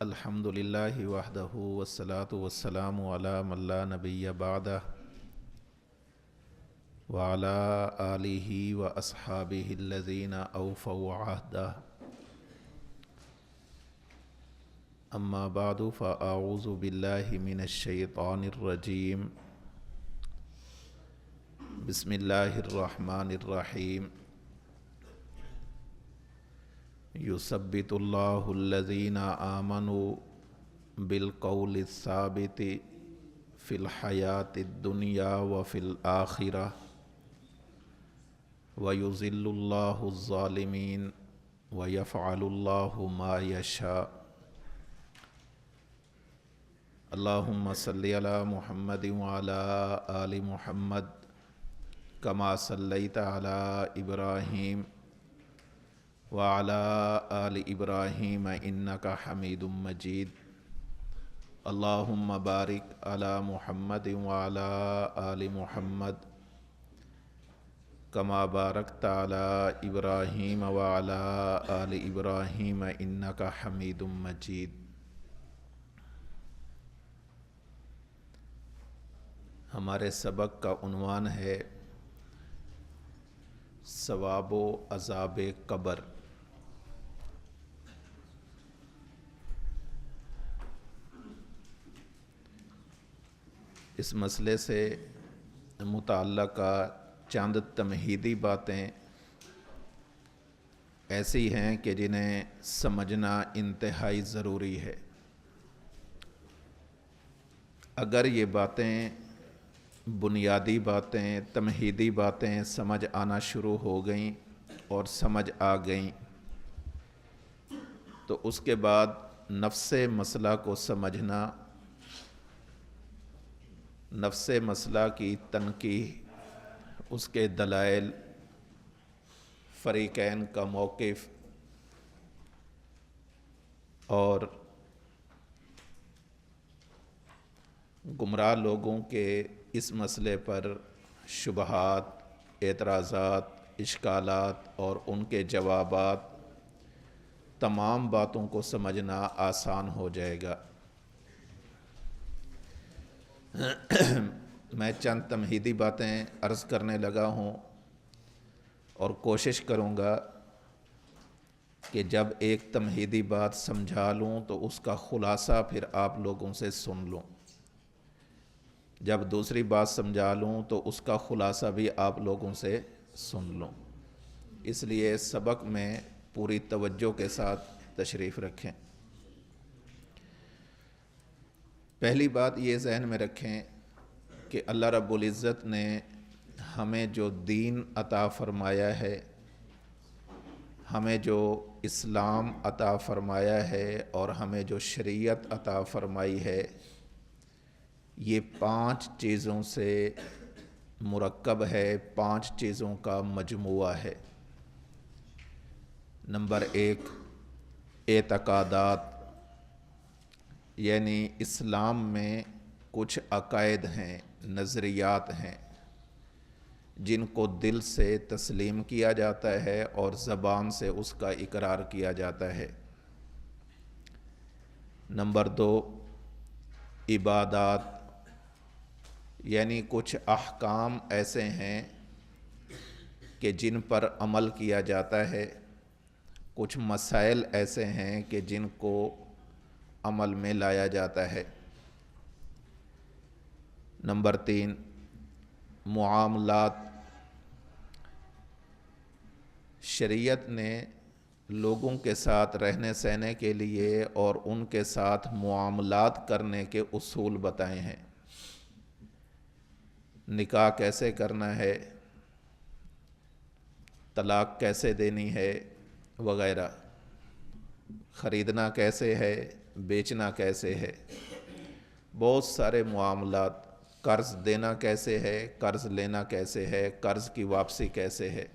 الحمد للہ وحدہ والصلاة والسلام علی من لا نبی بعدہ وعلى آلہ واصحابہ الذین اوفوا عہدہ اما بعد فاعوذ باللہ من الشیطان الرجیم بسم اللہ الرحمن الرحیم یثبت اللہ الذین آمنوا بالقول الثابت فی الحیاۃ الدنیا وفی الآخرہ ویذل اللہ الظالمین ویفعل اللہ ما یشاء اللہم صلی علی محمد وعلی آل محمد کما صلیت علی ابراہیم وعلى آل ابراہیم انک حمید مجید اللہم بارک علی محمد وعلى آل محمد کما بارکت علی ابراہیم وعلى آل ابراہیم انک حمید مجید۔ ہمارے سبق کا عنوان ہے ثواب و عذاب قبر۔ اس مسئلے سے متعلقہ چند تمہیدی باتیں ایسی ہیں کہ جنہیں سمجھنا انتہائی ضروری ہے۔ اگر یہ باتیں بنیادی باتیں تمہیدی باتیں سمجھ آنا شروع ہو گئیں اور سمجھ آ گئیں تو اس کے بعد نفس مسئلہ کو سمجھنا، نفس مسئلہ کی تنقیح، اس کے دلائل، فریقین کا موقف اور گمراہ لوگوں کے اس مسئلے پر شبہات، اعتراضات، اشکالات اور ان کے جوابات، تمام باتوں کو سمجھنا آسان ہو جائے گا۔ میں چند تمہیدی باتیں عرض کرنے لگا ہوں اور کوشش کروں گا کہ جب ایک تمہیدی بات سمجھا لوں تو اس کا خلاصہ پھر آپ لوگوں سے سن لوں، جب دوسری بات سمجھا لوں تو اس کا خلاصہ بھی آپ لوگوں سے سن لوں۔ اس لیے سبق میں پوری توجہ کے ساتھ تشریف رکھیں۔ پہلی بات یہ ذہن میں رکھیں کہ اللہ رب العزت نے ہمیں جو دین عطا فرمایا ہے، ہمیں جو اسلام عطا فرمایا ہے اور ہمیں جو شریعت عطا فرمائی ہے، یہ 5 چیزوں سے مرکب ہے، 5 چیزوں کا مجموعہ ہے۔ نمبر 1، اعتقادات، یعنی اسلام میں کچھ عقائد ہیں، نظریات ہیں جن کو دل سے تسلیم کیا جاتا ہے اور زبان سے اس کا اقرار کیا جاتا ہے۔ نمبر 2، عبادات، یعنی کچھ احکام ایسے ہیں کہ جن پر عمل کیا جاتا ہے، کچھ مسائل ایسے ہیں کہ جن کو عمل میں لایا جاتا ہے۔ نمبر 3، معاملات، شریعت نے لوگوں کے ساتھ رہنے سہنے کے لیے اور ان کے ساتھ معاملات کرنے کے اصول بتائے ہیں۔ نکاح کیسے کرنا ہے، طلاق کیسے دینی ہے وغیرہ، خریدنا کیسے ہے، بیچنا کیسے ہے، بہت سارے معاملات، قرض دینا کیسے ہے، قرض لینا کیسے ہے، قرض کی واپسی کیسے ہے،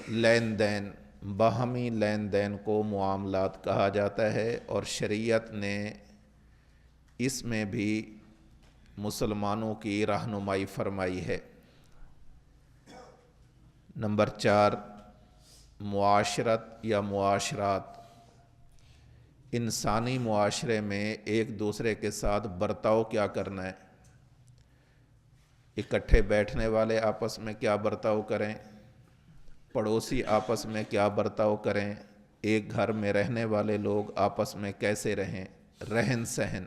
لین دین، باہمی لین دین کو معاملات کہا جاتا ہے اور شریعت نے اس میں بھی مسلمانوں کی رہنمائی فرمائی ہے۔ نمبر 4، معاشرت یا معاشرات، انسانی معاشرے میں ایک دوسرے کے ساتھ برتاؤ کیا کرنا ہے، اکٹھے بیٹھنے والے آپس میں کیا برتاؤ کریں، پڑوسی آپس میں کیا برتاؤ کریں، ایک گھر میں رہنے والے لوگ آپس میں کیسے رہیں، رہن سہن،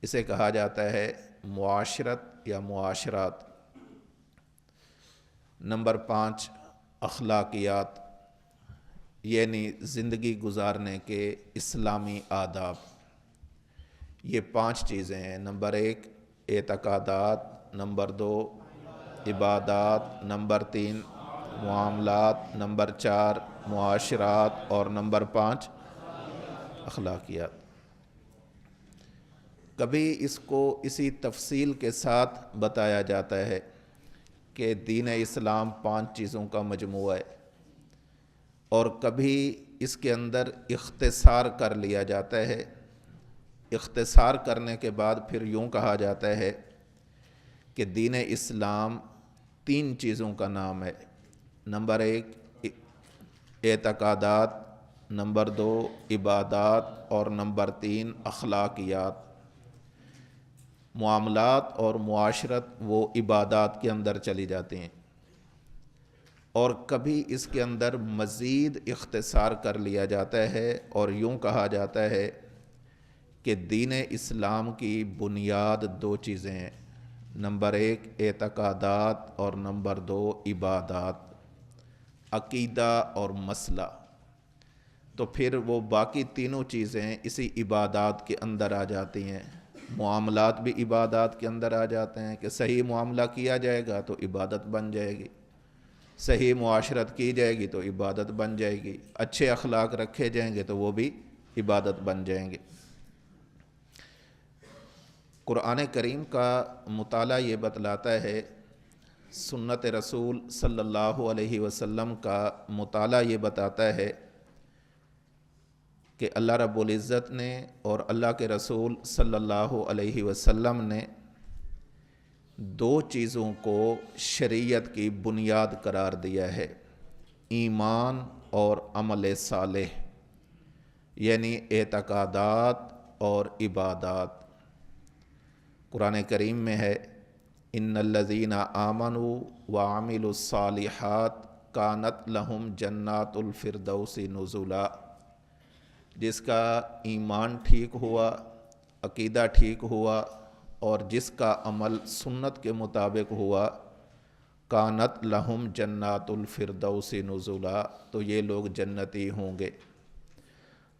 اسے کہا جاتا ہے معاشرت یا معاشرات۔ نمبر 5 اخلاقیات، یعنی زندگی گزارنے کے اسلامی آداب۔ یہ 5 چیزیں ہیں۔ نمبر 1 اعتقادات، نمبر 2 عبادات، نمبر 3 معاملات، نمبر 4 معاشرات، اور نمبر 5 اخلاقیات۔ کبھی اس کو اسی تفصیل کے ساتھ بتایا جاتا ہے کہ دین اسلام 5 چیزوں کا مجموعہ ہے، اور کبھی اس کے اندر اختصار کر لیا جاتا ہے۔ اختصار کرنے کے بعد پھر یوں کہا جاتا ہے کہ دین اسلام 3 چیزوں کا نام ہے۔ نمبر 1 اعتقادات، نمبر 2 عبادات، اور نمبر 3 اخلاقیات۔ معاملات اور معاشرت وہ عبادات کے اندر چلی جاتی ہیں، اور کبھی اس کے اندر مزید اختصار کر لیا جاتا ہے اور یوں کہا جاتا ہے کہ دین اسلام کی بنیاد 2 چیزیں ہیں۔ نمبر 1 اعتقادات، اور نمبر 2 عبادات، عقیدہ اور مسئلہ۔ تو پھر وہ باقی تینوں چیزیں اسی عبادات کے اندر آ جاتی ہیں۔ معاملات بھی عبادات کے اندر آ جاتے ہیں کہ صحیح معاملہ کیا جائے گا تو عبادت بن جائے گی، صحیح معاشرت کی جائے گی تو عبادت بن جائے گی، اچھے اخلاق رکھے جائیں گے تو وہ بھی عبادت بن جائیں گے۔ قرآن کریم کا مطالعہ یہ بتلاتا ہے، سنت رسول صلی اللہ علیہ وسلم کا مطالعہ یہ بتاتا ہے کہ اللہ رب العزت نے اور اللہ کے رسول صلی اللہ علیہ وسلم نے 2 چیزوں کو شریعت کی بنیاد قرار دیا ہے، ایمان اور عمل صالح، یعنی اعتقادات اور عبادات۔ قرآن کریم میں ہے ان الذین آمنوا وعملوا الصالحات کانت لہم جنات الفردوس نزلا۔ جس کا ایمان ٹھیک ہوا، عقیدہ ٹھیک ہوا، اور جس کا عمل سنت کے مطابق ہوا، کانت لہم جنات الفردوس نزلا، تو یہ لوگ جنتی ہوں گے۔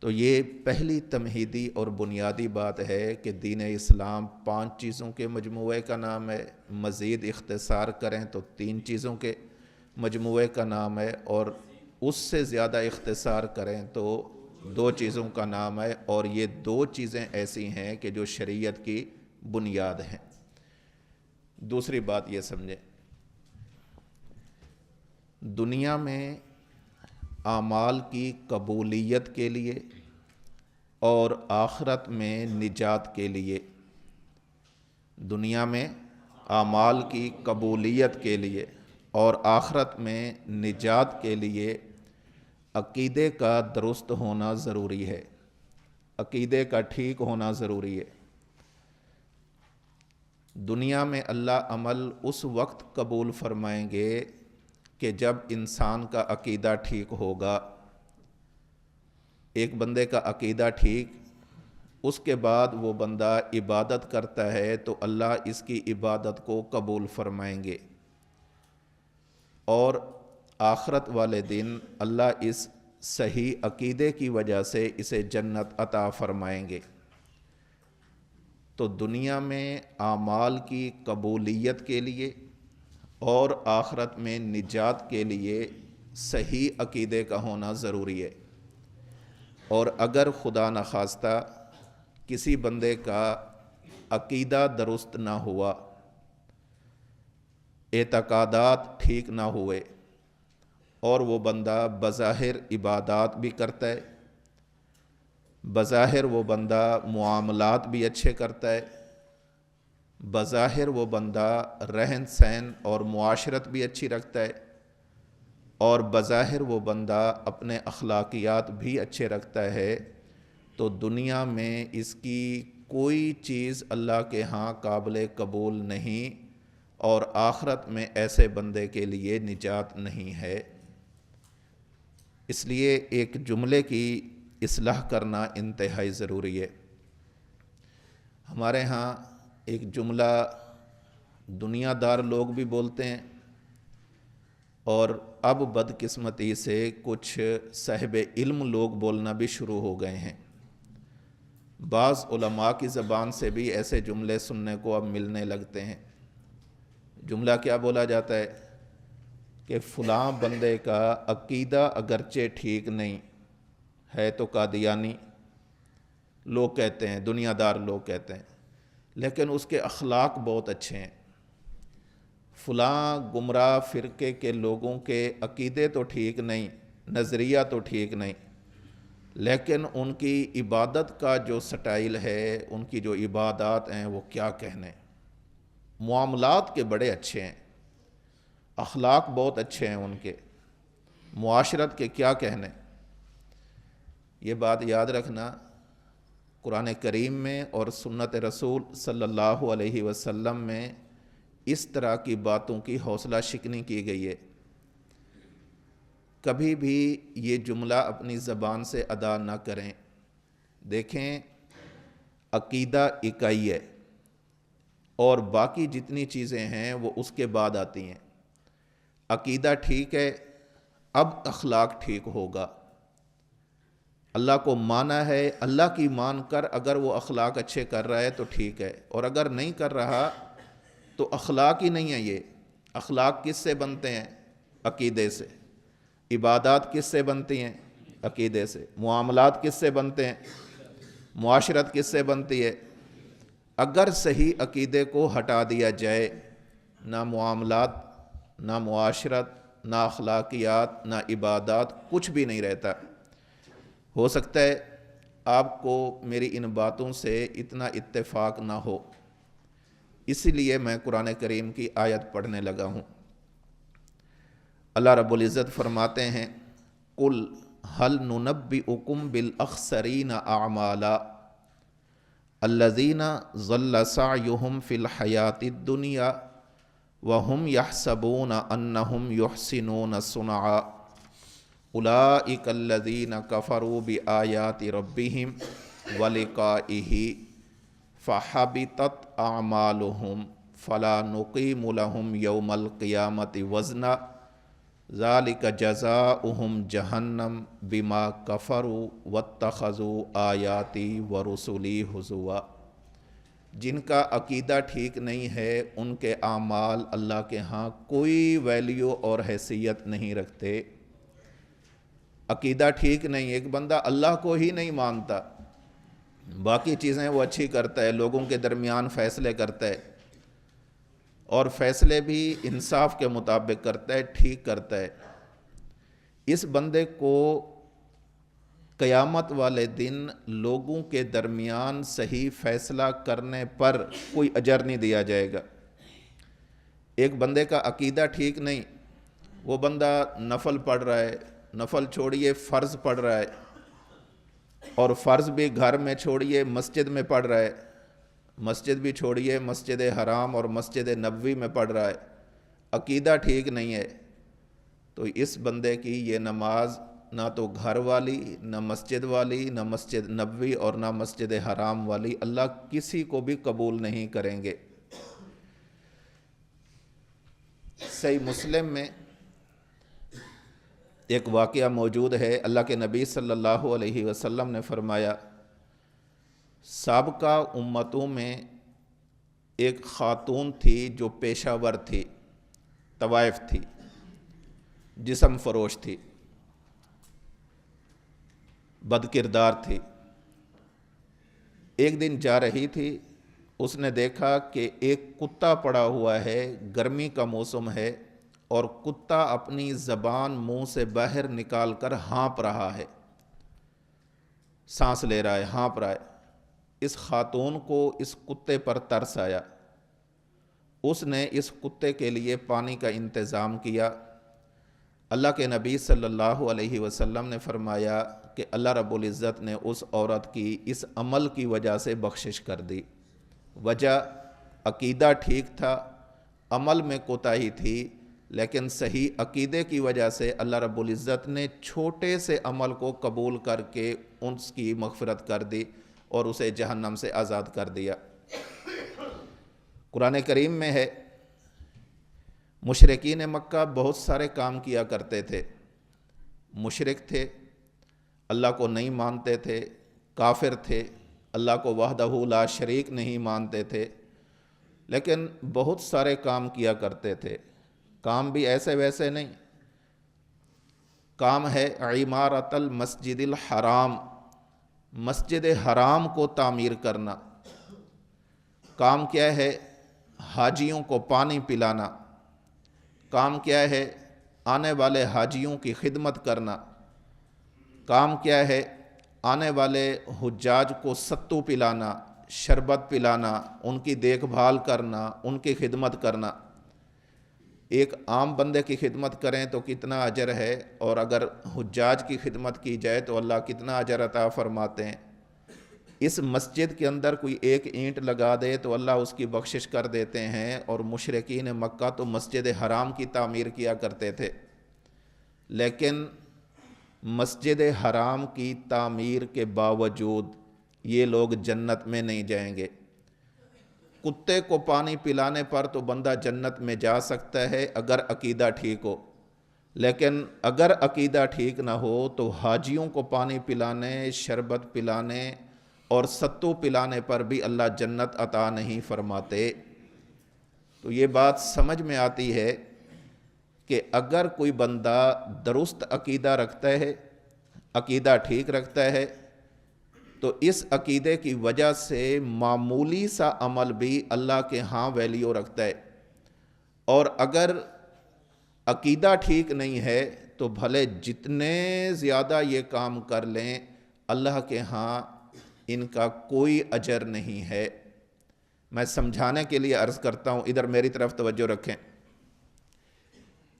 تو یہ پہلی تمہیدی اور بنیادی بات ہے کہ دین اسلام 5 چیزوں کے مجموعے کا نام ہے، مزید اختصار کریں تو 3 چیزوں کے مجموعے کا نام ہے، اور اس سے زیادہ اختصار کریں تو 2 چیزوں کا نام ہے، اور یہ 2 چیزیں ایسی ہیں کہ جو شریعت کی بنیاد ہیں۔ دوسری بات یہ سمجھیں، دنیا میں اعمال کی قبولیت کے لیے اور آخرت میں نجات کے لیے، دنیا میں اعمال کی قبولیت کے لیے اور آخرت میں نجات کے لیے عقیدے کا درست ہونا ضروری ہے، عقیدے کا ٹھیک ہونا ضروری ہے۔ دنیا میں اللہ عمل اس وقت قبول فرمائیں گے کہ جب انسان کا عقیدہ ٹھیک ہوگا۔ ایک بندے کا عقیدہ ٹھیک، اس کے بعد وہ بندہ عبادت کرتا ہے تو اللہ اس کی عبادت کو قبول فرمائیں گے، اور آخرت والے دن اللہ اس صحیح عقیدے کی وجہ سے اسے جنت عطا فرمائیں گے۔ تو دنیا میں اعمال کی قبولیت کے لیے اور آخرت میں نجات کے لیے صحیح عقیدے کا ہونا ضروری ہے، اور اگر خدا نخواستہ کسی بندے کا عقیدہ درست نہ ہوا، اعتقادات ٹھیک نہ ہوئے، اور وہ بندہ بظاہر عبادات بھی کرتا ہے، بظاہر وہ بندہ معاملات بھی اچھے کرتا ہے، بظاہر وہ بندہ رہن سہن اور معاشرت بھی اچھی رکھتا ہے، اور بظاہر وہ بندہ اپنے اخلاقیات بھی اچھے رکھتا ہے، تو دنیا میں اس کی کوئی چیز اللہ کے ہاں قابل قبول نہیں، اور آخرت میں ایسے بندے کے لیے نجات نہیں ہے۔ اس لیے ایک جملے کی اصلاح کرنا انتہائی ضروری ہے۔ ہمارے ہاں ایک جملہ دنیا دار لوگ بھی بولتے ہیں، اور اب بدقسمتی سے کچھ صاحب علم لوگ بولنا بھی شروع ہو گئے ہیں۔ بعض علماء کی زبان سے بھی ایسے جملے سننے کو اب ملنے لگتے ہیں۔ جملہ کیا بولا جاتا ہے کہ فلاں بندے کا عقیدہ اگرچہ ٹھیک نہیں ہے تو قادیانی لوگ کہتے ہیں، دنیا دار لوگ کہتے ہیں، لیکن اس کے اخلاق بہت اچھے ہیں۔ فلاں گمراہ فرقے کے لوگوں کے عقیدے تو ٹھیک نہیں، نظریہ تو ٹھیک نہیں، لیکن ان کی عبادت کا جو سٹائل ہے، ان کی جو عبادات ہیں، وہ کیا کہنے، معاملات کے بڑے اچھے ہیں، اخلاق بہت اچھے ہیں ان کے، معاشرت کے کیا کہنے۔ یہ بات یاد رکھنا، قرآن کریم میں اور سنت رسول صلی اللہ علیہ وسلم میں اس طرح کی باتوں کی حوصلہ شکنی کی گئی ہے۔ کبھی بھی یہ جملہ اپنی زبان سے ادا نہ کریں۔ دیکھیں، عقیدہ اکائی ہے، اور باقی جتنی چیزیں ہیں وہ اس کے بعد آتی ہیں۔ عقیدہ ٹھیک ہے، اب اخلاق ٹھیک ہوگا۔ اللہ کو مانا ہے، اللہ کی مان کر اگر وہ اخلاق اچھے کر رہا ہے تو ٹھیک ہے، اور اگر نہیں کر رہا تو اخلاق ہی نہیں ہے۔ یہ اخلاق کس سے بنتے ہیں؟ عقیدے سے۔ عبادات کس سے بنتی ہیں؟ عقیدے سے۔ معاملات کس سے بنتے ہیں؟ معاشرت کس سے بنتی ہے؟ اگر صحیح عقیدے کو ہٹا دیا جائے، نہ معاملات، نہ معاشرت، نہ اخلاقیات، نہ عبادات، کچھ بھی نہیں رہتا۔ ہو سکتا ہے آپ کو میری ان باتوں سے اتنا اتفاق نہ ہو، اسی لیے میں قرآن کریم کی آیت پڑھنے لگا ہوں۔ اللہ رب العزت فرماتے ہیں، قُلْ هَلْ نُنَبِّئُكُمْ بِالْأَخْسَرِينَ أَعْمَالًا الَّذِينَ ضَلَّ سَعْيُهُمْ فِي الْحَيَاةِ الدُّنْيَا وَهُمْ يَحْسَبُونَ أَنَّهُمْ يُحْسِنُونَ صُنْعًا أُولَئِكَ الَّذِينَ كَفَرُوا بِآيَاتِ رَبِّهِمْ وَلِقَائِهِ فَحَبِطَتْ أَعْمَالُهُمْ فَلَا نُقِيمُ لَهُمْ يَوْمَ الْقِيَامَةِ وَزْنًا ذَلِكَ جَزَاؤُهُمْ جَهَنَّمُ بِمَا كَفَرُوا وَاتَّخَذُوا آيَاتِي وَرُسُلِي هُزُوًا۔ جن کا عقیدہ ٹھیک نہیں ہے، ان کے اعمال اللہ کے ہاں کوئی ویلیو اور حیثیت نہیں رکھتے۔ عقیدہ ٹھیک نہیں، ایک بندہ اللہ کو ہی نہیں مانتا، باقی چیزیں وہ اچھی کرتا ہے، لوگوں کے درمیان فیصلے کرتا ہے، اور فیصلے بھی انصاف کے مطابق کرتا ہے، ٹھیک کرتا ہے۔ اس بندے کو قیامت والے دن لوگوں کے درمیان صحیح فیصلہ کرنے پر کوئی اجر نہیں دیا جائے گا۔ ایک بندے کا عقیدہ ٹھیک نہیں، وہ بندہ نفل پڑھ رہا ہے، نفل چھوڑیے فرض پڑھ رہا ہے، اور فرض بھی گھر میں چھوڑیے مسجد میں پڑھ رہا ہے، مسجد بھی چھوڑیے مسجد حرام اور مسجد نبوی میں پڑھ رہا ہے، عقیدہ ٹھیک نہیں ہے، تو اس بندے کی یہ نماز نہ تو گھر والی، نہ مسجد والی، نہ مسجد نبوی، اور نہ مسجد حرام والی، اللہ کسی کو بھی قبول نہیں کریں گے۔ صحیح مسلم میں ایک واقعہ موجود ہے، اللہ کے نبی صلی اللہ علیہ وسلم نے فرمایا، سابقہ امتوں میں ایک خاتون تھی جو پیشہ ور تھی، طوائف تھی، جسم فروش تھی، بد کردار تھی۔ ایک دن جا رہی تھی، اس نے دیکھا کہ ایک کتا پڑا ہوا ہے، گرمی کا موسم ہے، اور کتا اپنی زبان منہ سے باہر نکال کر ہانپ رہا ہے، سانس لے رہا ہے، ہانپ رہا ہے۔ اس خاتون کو اس کتے پر ترس آیا، اس نے اس کتے کے لیے پانی کا انتظام کیا، اللہ کے نبی صلی اللہ علیہ وسلم نے فرمایا کہ اللہ رب العزت نے اس عورت کی اس عمل کی وجہ سے بخشش کر دی۔ وجہ عقیدہ ٹھیک تھا، عمل میں کوتاہی تھی، لیکن صحیح عقیدے کی وجہ سے اللہ رب العزت نے چھوٹے سے عمل کو قبول کر کے اس کی مغفرت کر دی اور اسے جہنم سے آزاد کر دیا۔ قرآن کریم میں ہے، مشرکین مکہ بہت سارے کام کیا کرتے تھے، مشرک تھے، اللہ کو نہیں مانتے تھے، کافر تھے، اللہ کو وحدہ لا شریک نہیں مانتے تھے، لیکن بہت سارے کام کیا کرتے تھے۔ کام بھی ایسے ویسے نہیں، کام ہے عمارت المسجد الحرام، مسجد حرام کو تعمیر کرنا۔ کام کیا ہے؟ حاجیوں کو پانی پلانا۔ کام کیا ہے؟ آنے والے حاجیوں کی خدمت کرنا۔ کام کیا ہے؟ آنے والے حجاج کو ستو پلانا، شربت پلانا، ان کی دیکھ بھال کرنا، ان کی خدمت کرنا۔ ایک عام بندے کی خدمت کریں تو کتنا اجر ہے، اور اگر حجاج کی خدمت کی جائے تو اللہ کتنا اجر عطا فرماتے ہیں۔ اس مسجد کے اندر کوئی ایک اینٹ لگا دے تو اللہ اس کی بخشش کر دیتے ہیں، اور مشرکین مکہ تو مسجد حرام کی تعمیر کیا کرتے تھے، لیکن مسجد حرام کی تعمیر کے باوجود یہ لوگ جنت میں نہیں جائیں گے۔ کتے کو پانی پلانے پر تو بندہ جنت میں جا سکتا ہے اگر عقیدہ ٹھیک ہو، لیکن اگر عقیدہ ٹھیک نہ ہو تو حاجیوں کو پانی پلانے، شربت پلانے اور ستو پلانے پر بھی اللہ جنت عطا نہیں فرماتے۔ تو یہ بات سمجھ میں آتی ہے کہ اگر کوئی بندہ درست عقیدہ رکھتا ہے، عقیدہ ٹھیک رکھتا ہے، تو اس عقیدے کی وجہ سے معمولی سا عمل بھی اللہ کے ہاں ویلیو رکھتا ہے، اور اگر عقیدہ ٹھیک نہیں ہے تو بھلے جتنے زیادہ یہ کام کر لیں، اللہ کے ہاں ان کا کوئی اجر نہیں ہے۔ میں سمجھانے کے لیے عرض کرتا ہوں، ادھر میری طرف توجہ رکھیں۔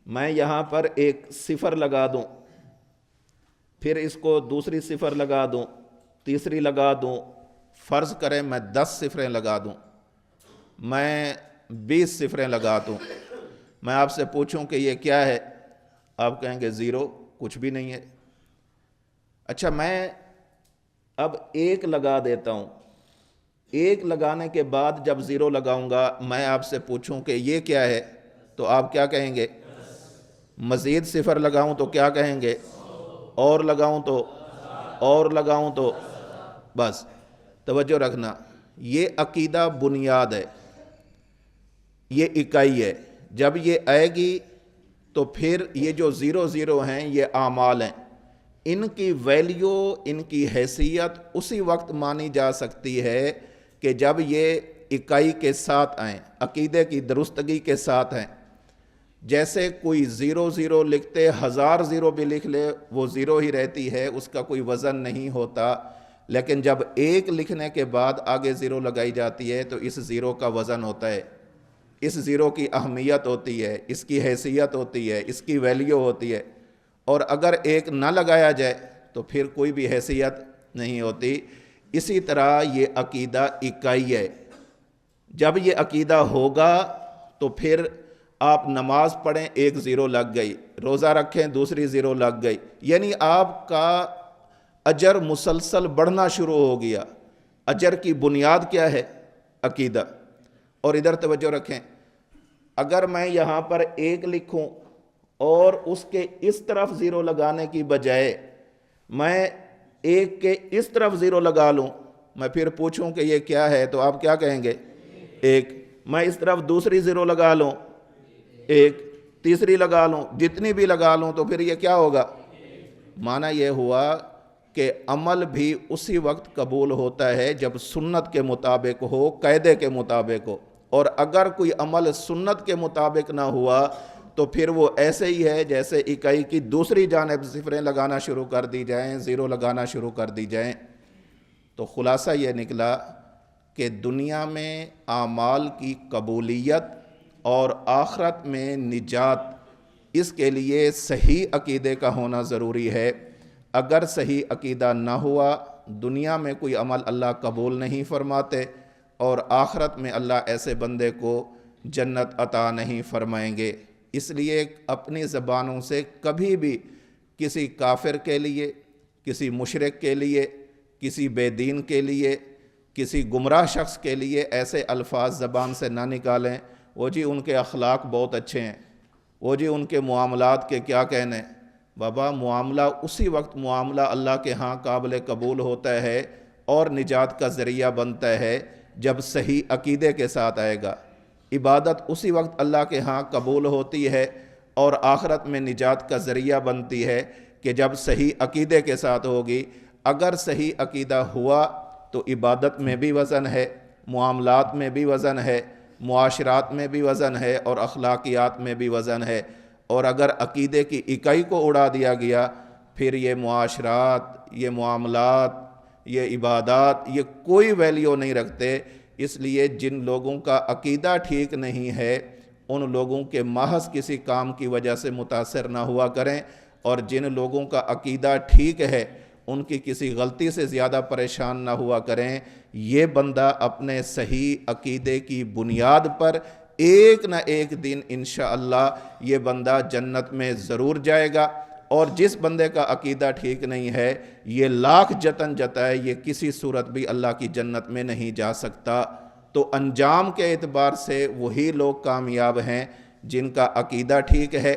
میں یہاں پر ایک صفر لگا دوں، پھر اس کو دوسری صفر لگا دوں، تیسری لگا دوں، فرض کریں میں 10 صفریں لگا دوں، میں 20 صفریں لگا دوں، میں آپ سے پوچھوں کہ یہ کیا ہے، آپ کہیں گے زیرو، کچھ بھی نہیں ہے۔ اچھا، میں اب 1 لگا دیتا ہوں، 1 لگانے کے بعد جب زیرو لگاؤں گا، میں آپ سے پوچھوں کہ یہ کیا ہے، تو آپ کیا کہیں گے؟ مزید صفر لگاؤں تو کیا کہیں گے؟ اور لگاؤں تو، اور لگاؤں تو، بس توجہ رکھنا، یہ عقیدہ بنیاد ہے، یہ اکائی ہے۔ جب یہ آئے گی تو پھر یہ جو 0 ہیں یہ اعمال ہیں، ان کی ویلیو، ان کی حیثیت اسی وقت مانی جا سکتی ہے کہ جب یہ اکائی کے ساتھ آئیں، عقیدے کی درستگی کے ساتھ ہیں۔ جیسے کوئی 0 لکھتے 1000 0 بھی لکھ لے، وہ 0 ہی رہتی ہے، اس کا کوئی وزن نہیں ہوتا، لیکن جب 1 لکھنے کے بعد آگے 0 لگائی جاتی ہے تو اس 0 کا وزن ہوتا ہے، اس 0 کی اہمیت ہوتی ہے، اس کی حیثیت ہوتی ہے، اس کی ویلیو ہوتی ہے، اور اگر 1 نہ لگایا جائے تو پھر کوئی بھی حیثیت نہیں ہوتی۔ اسی طرح یہ عقیدہ اکائی ہے۔ جب یہ عقیدہ ہوگا تو پھر آپ نماز پڑھیں، 1 0 لگ گئی، روزہ رکھیں، دوسری 0 لگ گئی، یعنی آپ کا اجر مسلسل بڑھنا شروع ہو گیا۔ اجر کی بنیاد کیا ہے؟ عقیدہ۔ اور ادھر توجہ رکھیں، اگر میں یہاں پر 1 لکھوں اور اس کے اس طرف 0 لگانے کی بجائے میں 1 کے اس طرف 0 لگا لوں، میں پھر پوچھوں کہ یہ کیا ہے، تو آپ کیا کہیں گے؟ 1۔ میں اس طرف دوسری 0 لگا لوں، 1، تیسری لگا لوں، جتنی بھی لگا لوں، تو پھر یہ کیا ہوگا؟ معنی یہ ہوا کہ عمل بھی اسی وقت قبول ہوتا ہے جب سنت کے مطابق ہو، قاعدے کے مطابق ہو، اور اگر کوئی عمل سنت کے مطابق نہ ہوا تو پھر وہ ایسے ہی ہے جیسے اکائی کی دوسری جانب صفریں لگانا شروع کر دی جائیں، 0 لگانا شروع کر دی جائیں۔ تو خلاصہ یہ نکلا کہ دنیا میں اعمال کی قبولیت اور آخرت میں نجات اس کے لیے صحیح عقیدے کا ہونا ضروری ہے۔ اگر صحیح عقیدہ نہ ہوا، دنیا میں کوئی عمل اللہ قبول نہیں فرماتے، اور آخرت میں اللہ ایسے بندے کو جنت عطا نہیں فرمائیں گے۔ اس لیے اپنی زبانوں سے کبھی بھی کسی کافر کے لیے، کسی مشرک کے لیے، کسی بے دین کے لیے، کسی گمراہ شخص کے لیے ایسے الفاظ زبان سے نہ نکالیں، وہ جی ان کے اخلاق بہت اچھے ہیں، وہ جی ان کے معاملات کے کیا کہنے۔ بابا معاملہ اسی وقت معاملہ اللہ کے ہاں قابل قبول ہوتا ہے اور نجات کا ذریعہ بنتا ہے جب صحیح عقیدے کے ساتھ آئے گا۔ عبادت اسی وقت اللہ کے ہاں قبول ہوتی ہے اور آخرت میں نجات کا ذریعہ بنتی ہے کہ جب صحیح عقیدے کے ساتھ ہوگی۔ اگر صحیح عقیدہ ہوا تو عبادت میں بھی وزن ہے، معاملات میں بھی وزن ہے، معاشرات میں بھی وزن ہے، اور اخلاقیات میں بھی وزن ہے۔ اور اگر عقیدے کی اکائی کو اڑا دیا گیا، پھر یہ معاشرات، یہ معاملات، یہ عبادات، یہ کوئی ویلیو نہیں رکھتے۔ اس لیے جن لوگوں کا عقیدہ ٹھیک نہیں ہے، ان لوگوں کے محض کسی کام کی وجہ سے متاثر نہ ہوا کریں، اور جن لوگوں کا عقیدہ ٹھیک ہے ان کی کسی غلطی سے زیادہ پریشان نہ ہوا کریں۔ یہ بندہ اپنے صحیح عقیدے کی بنیاد پر ایک نہ ایک دن انشاءاللہ یہ بندہ جنت میں ضرور جائے گا، اور جس بندے کا عقیدہ ٹھیک نہیں ہے، یہ لاکھ جتن جتائے، یہ کسی صورت بھی اللہ کی جنت میں نہیں جا سکتا۔ تو انجام کے اعتبار سے وہی لوگ کامیاب ہیں جن کا عقیدہ ٹھیک ہے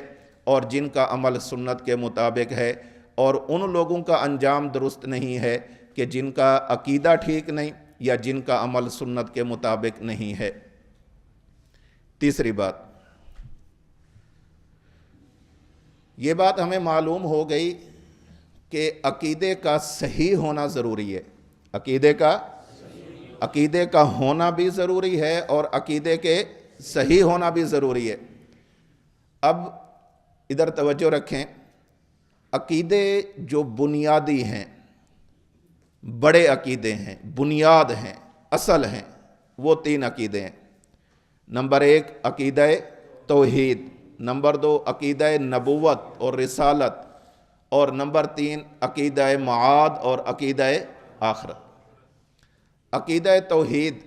اور جن کا عمل سنت کے مطابق ہے، اور ان لوگوں کا انجام درست نہیں ہے کہ جن کا عقیدہ ٹھیک نہیں یا جن کا عمل سنت کے مطابق نہیں ہے۔ تیسری بات، یہ بات ہمیں معلوم ہو گئی کہ عقیدے کا صحیح ہونا ضروری ہے۔ عقیدے کا ہونا بھی ضروری ہے اور عقیدے کے صحیح ہونا بھی ضروری ہے۔ اب ادھر توجہ رکھیں، عقیدے جو بنیادی ہیں، بڑے عقیدے ہیں، بنیاد ہیں، اصل ہیں، وہ 3 عقیدے ہیں۔ نمبر 1 عقیدہ توحید، نمبر 2 عقیدہ نبوت اور رسالت، اور نمبر 3 عقیدہ معاد اور عقیدہ آخرت۔ عقیدہ توحید،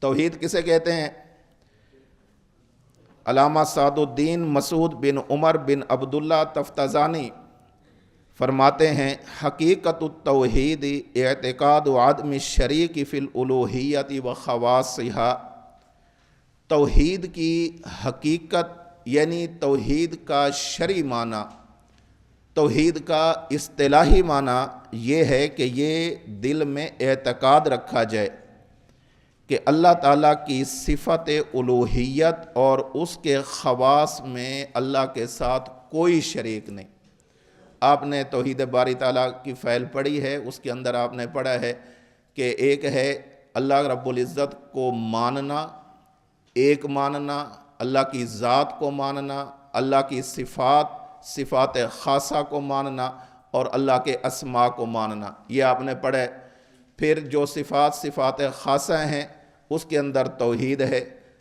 توحید کسے کہتے ہیں؟ علامہ سعد الدین مسعود بن عمر بن عبداللہ تفتزانی فرماتے ہیں، حقیقت التوحید اعتقاد عدم الشریک فی الالوہیت و خواصہا۔ توحید کی حقیقت یعنی توحید کا شرعی معنی، توحید کا اصطلاحی معنی یہ ہے کہ یہ دل میں اعتقاد رکھا جائے کہ اللہ تعالیٰ کی صفت الوہیت اور اس کے خواص میں اللہ کے ساتھ کوئی شریک نہیں۔ آپ نے توحید باری تعالیٰ کی فائل پڑھی ہے، اس کے اندر آپ نے پڑھا ہے کہ ایک ہے اللہ رب العزت کو ماننا، ایک ماننا، اللہ کی ذات کو ماننا، اللہ کی صفات خاصہ کو ماننا، اور اللہ کے اسماء کو ماننا، یہ آپ نے پڑھا ہے۔ پھر جو صفات خاصہ ہیں اس کے اندر توحید ہے،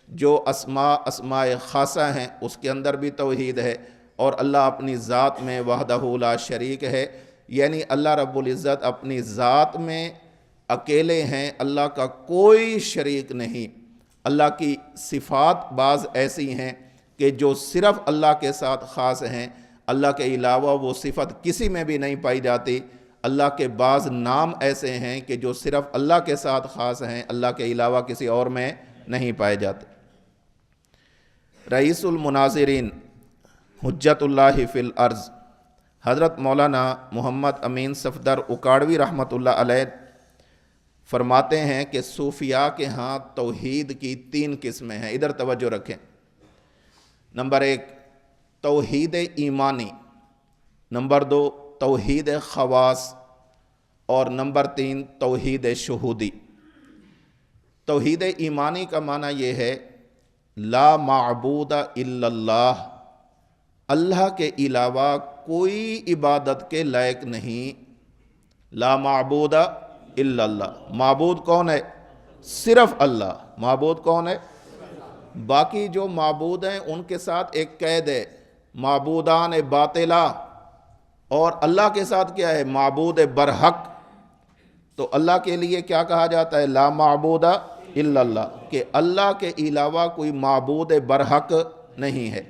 جو اسماء خاصہ ہیں اس کے اندر بھی توحید ہے، اور اللہ اپنی ذات میں وحدہ لا شریک ہے، یعنی اللہ رب العزت اپنی ذات میں اکیلے ہیں، اللہ کا کوئی شریک نہیں۔ اللہ کی صفات بعض ایسی ہیں کہ جو صرف اللہ کے ساتھ خاص ہیں، اللہ کے علاوہ وہ صفت کسی میں بھی نہیں پائی جاتی۔ اللہ کے بعض نام ایسے ہیں کہ جو صرف اللہ کے ساتھ خاص ہیں، اللہ کے علاوہ کسی اور میں نہیں پائے جاتے۔ رئیس المناظرین حجت اللہ فی الارض حضرت مولانا محمد امین صفدر اکاڑوی رحمۃ اللہ علیہ فرماتے ہیں کہ صوفیاء کے ہاں توحید کی 3 قسمیں ہیں، ادھر توجہ رکھیں۔ نمبر 1 توحید ایمانی، نمبر 2 توحید خواص، اور نمبر 3 توحید شہودی۔ توحید ایمانی کا معنی یہ ہے لا معبود الا اللہ، اللہ کے علاوہ کوئی عبادت کے لائق نہیں۔ لا معبود الا اللہ، معبود کون ہے؟ صرف اللہ۔ معبود کون ہے؟ باقی جو معبود ہیں ان کے ساتھ ایک قید ہے، معبودان باطلا، اور اللہ کے ساتھ کیا ہے؟ معبود برحق۔ تو اللہ کے لیے کیا کہا جاتا ہے؟ لا معبود الا اللہ، کہ اللہ کے علاوہ کوئی معبود برحق نہیں ہے۔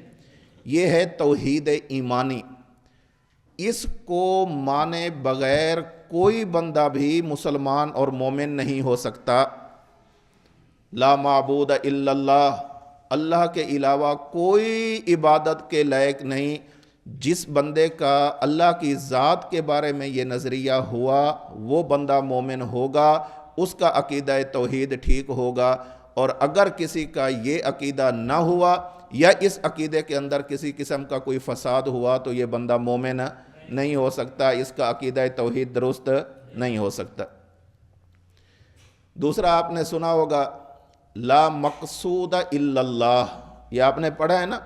یہ ہے توحید ایمانی۔ اس کو مانے بغیر کوئی بندہ بھی مسلمان اور مومن نہیں ہو سکتا۔ لا معبود الا اللہ، اللہ کے علاوہ کوئی عبادت کے لائق نہیں۔ جس بندے کا اللہ کی ذات کے بارے میں یہ نظریہ ہوا وہ بندہ مومن ہوگا، اس کا عقیدہ توحید ٹھیک ہوگا۔ اور اگر کسی کا یہ عقیدہ نہ ہوا یا اس عقیدے کے اندر کسی قسم کا کوئی فساد ہوا تو یہ بندہ مومن نہیں ہو سکتا، اس کا عقیدہ توحید درست نہیں ہو سکتا۔ دوسرا آپ نے سنا ہوگا لا مقصود الا اللہ، یہ آپ نے پڑھا ہے نا،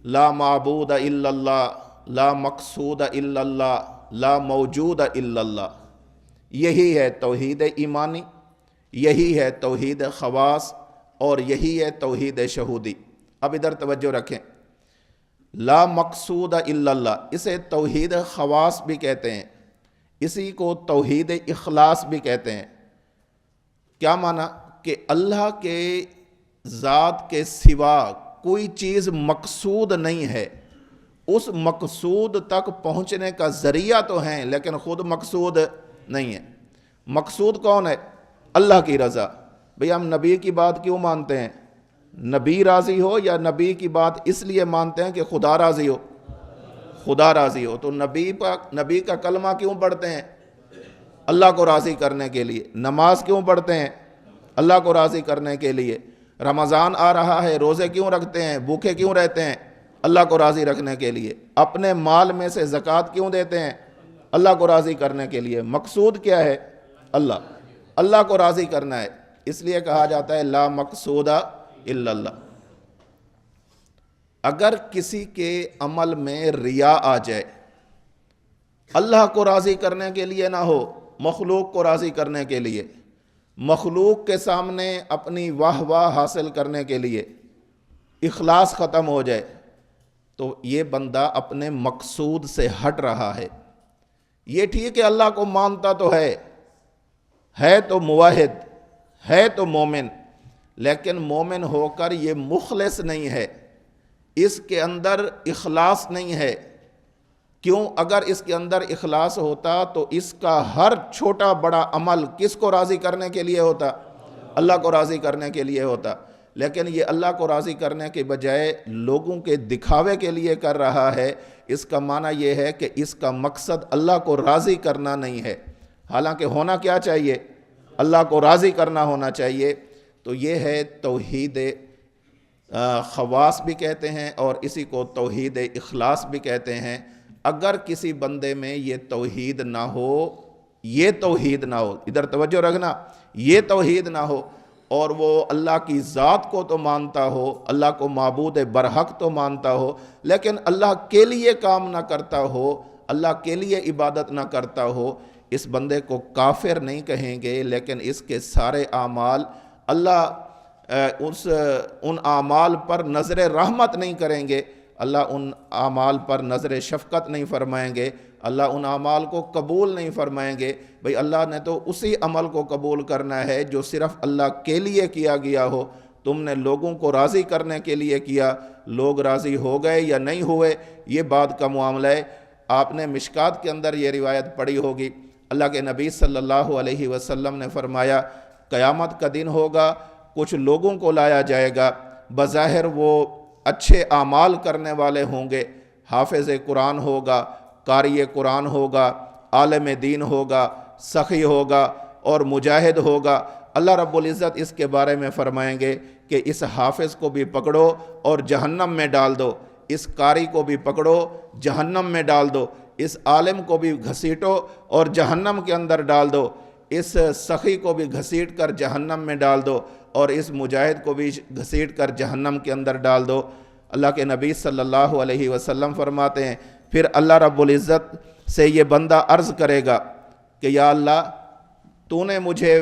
لا معبود الا اللہ، لا مقصود الا اللہ، لا موجود الا اللہ۔ یہی ہے توحید ایمانی، یہی ہے توحید خواص، اور یہی ہے توحید شہودی۔ اب ادھر توجہ رکھیں، لا مقصود الا اللہ، اسے توحید خواص بھی کہتے ہیں، اسی کو توحید اخلاص بھی کہتے ہیں۔ کیا معنی؟ کہ اللہ کے ذات کے سوا کوئی چیز مقصود نہیں ہے، اس مقصود تک پہنچنے کا ذریعہ تو ہیں لیکن خود مقصود نہیں ہے۔ مقصود کون ہے؟ اللہ کی رضا۔ بھئی ہم نبی کی بات کیوں مانتے ہیں؟ نبی راضی ہو، یا نبی کی بات اس لیے مانتے ہیں کہ خدا راضی ہو؟ خدا راضی ہو۔ تو نبی کا کلمہ کیوں پڑھتے ہیں؟ اللہ کو راضی کرنے کے لیے۔ نماز کیوں پڑھتے ہیں؟ اللہ کو راضی کرنے کے لیے۔ رمضان آ رہا ہے، روزے کیوں رکھتے ہیں؟ بھوکے کیوں رہتے ہیں؟ اللہ کو راضی رکھنے کے لیے۔ اپنے مال میں سے زکوٰۃ کیوں دیتے ہیں؟ اللہ کو راضی کرنے کے لیے۔ مقصود کیا ہے؟ اللہ کو راضی کرنا ہے، اس لیے کہا جاتا ہے لا مقصود الا اللہ۔ اگر کسی کے عمل میں ریا آ جائے، اللہ کو راضی کرنے کے لیے نہ ہو، مخلوق کو راضی کرنے کے لیے، مخلوق کے سامنے اپنی واہ واہ حاصل کرنے کے لیے اخلاص ختم ہو جائے، تو یہ بندہ اپنے مقصود سے ہٹ رہا ہے۔ یہ ٹھیک ہے اللہ کو مانتا تو ہے تو موحد، ہے تو مومن، لیکن مومن ہو کر یہ مخلص نہیں ہے، اس کے اندر اخلاص نہیں ہے۔ کیوں؟ اگر اس کے اندر اخلاص ہوتا تو اس کا ہر چھوٹا بڑا عمل کس کو راضی کرنے کے لیے ہوتا؟ اللہ کو راضی کرنے کے لیے ہوتا۔ لیکن یہ اللہ کو راضی کرنے کے بجائے لوگوں کے دکھاوے کے لیے کر رہا ہے۔ اس کا معنی یہ ہے کہ اس کا مقصد اللہ کو راضی کرنا نہیں ہے، حالانکہ ہونا کیا چاہیے؟ اللہ کو راضی کرنا ہونا چاہیے۔ تو یہ ہے توحید خواص بھی کہتے ہیں، اور اسی کو توحید اخلاص بھی کہتے ہیں۔ اگر کسی بندے میں یہ توحید نہ ہو، ادھر توجہ رکھنا، یہ توحید نہ ہو، اور وہ اللہ کی ذات کو تو مانتا ہو، اللہ کو معبود برحق تو مانتا ہو، لیکن اللہ کے لیے کام نہ کرتا ہو، اللہ کے لیے عبادت نہ کرتا ہو، اس بندے کو کافر نہیں کہیں گے، لیکن اس کے سارے اعمال اللہ ان اعمال پر نظر رحمت نہیں کریں گے، اللہ ان اعمال پر نظر شفقت نہیں فرمائیں گے، اللہ ان اعمال کو قبول نہیں فرمائیں گے۔ بھئی اللہ نے تو اسی عمل کو قبول کرنا ہے جو صرف اللہ کے لیے کیا گیا ہو، تم نے لوگوں کو راضی کرنے کے لیے کیا، لوگ راضی ہو گئے یا نہیں ہوئے یہ بات کا معاملہ ہے۔ آپ نے مشکات کے اندر یہ روایت پڑھی ہوگی، اللہ کے نبی صلی اللہ علیہ وسلم نے فرمایا قیامت کا دن ہوگا، کچھ لوگوں کو لایا جائے گا، بظاہر وہ اچھے اعمال کرنے والے ہوں گے، حافظ قرآن ہوگا، قاری قرآن ہوگا، عالم دین ہوگا، سخی ہوگا اور مجاہد ہوگا۔ اللہ رب العزت اس کے بارے میں فرمائیں گے کہ اس حافظ کو بھی پکڑو اور جہنم میں ڈال دو، اس قاری کو بھی پکڑو جہنم میں ڈال دو، اس عالم کو بھی گھسیٹو اور جہنم کے اندر ڈال دو، اس سخی کو بھی گھسیٹ کر جہنم میں ڈال دو، اور اس مجاہد کو بھی گھسیٹ کر جہنم کے اندر ڈال دو۔ اللہ کے نبی صلی اللہ علیہ وسلم فرماتے ہیں پھر اللہ رب العزت سے یہ بندہ عرض کرے گا کہ یا اللہ تو نے مجھے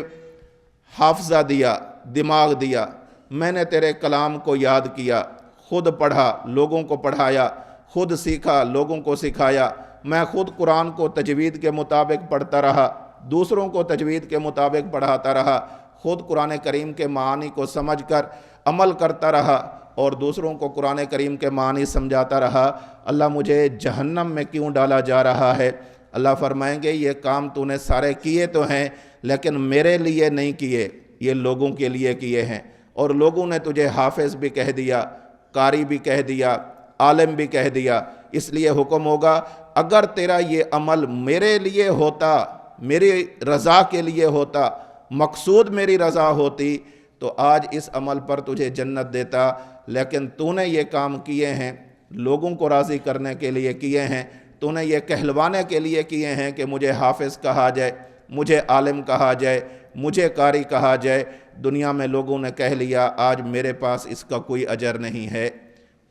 حافظہ دیا، دماغ دیا، میں نے تیرے کلام کو یاد کیا، خود پڑھا، لوگوں کو پڑھایا، خود سیکھا، لوگوں کو سکھایا۔ میں خود قرآن کو تجوید کے مطابق پڑھتا رہا، دوسروں کو تجوید کے مطابق پڑھاتا رہا، خود قرآن کریم کے معانی کو سمجھ کر عمل کرتا رہا اور دوسروں کو قرآن کریم کے معنی سمجھاتا رہا۔ اللہ مجھے جہنم میں کیوں ڈالا جا رہا ہے؟ اللہ فرمائیں گے یہ کام تو نے سارے کیے تو ہیں لیکن میرے لیے نہیں کیے، یہ لوگوں کے لیے کیے ہیں، اور لوگوں نے تجھے حافظ بھی کہہ دیا، قاری بھی کہہ دیا، عالم بھی کہہ دیا۔ اس لیے حکم ہوگا اگر تیرا یہ عمل میرے لیے ہوتا، میری رضا کے لیے ہوتا، مقصود میری رضا ہوتی تو آج اس عمل پر تجھے جنت دیتا، لیکن تو نے یہ کام کیے ہیں لوگوں کو راضی کرنے کے لیے کیے ہیں، تو نے یہ کہلوانے کے لیے کیے ہیں کہ مجھے حافظ کہا جائے، مجھے عالم کہا جائے، مجھے قاری کہا جائے۔ دنیا میں لوگوں نے کہہ لیا، آج میرے پاس اس کا کوئی اجر نہیں ہے۔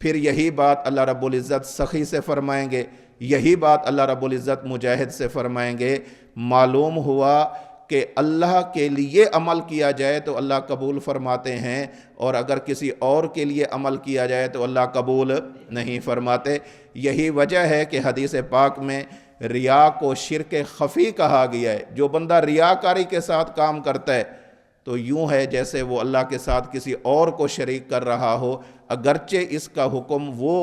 پھر یہی بات اللہ رب العزت سخی سے فرمائیں گے، یہی بات اللہ رب العزت مجاہد سے فرمائیں گے۔ معلوم ہوا کہ اللہ کے لیے عمل کیا جائے تو اللہ قبول فرماتے ہیں، اور اگر کسی اور کے لیے عمل کیا جائے تو اللہ قبول نہیں فرماتے۔ یہی وجہ ہے کہ حدیث پاک میں ریا کو شرک خفی کہا گیا ہے۔ جو بندہ ریاکاری کے ساتھ کام کرتا ہے تو یوں ہے جیسے وہ اللہ کے ساتھ کسی اور کو شریک کر رہا ہو، اگرچہ اس کا حکم وہ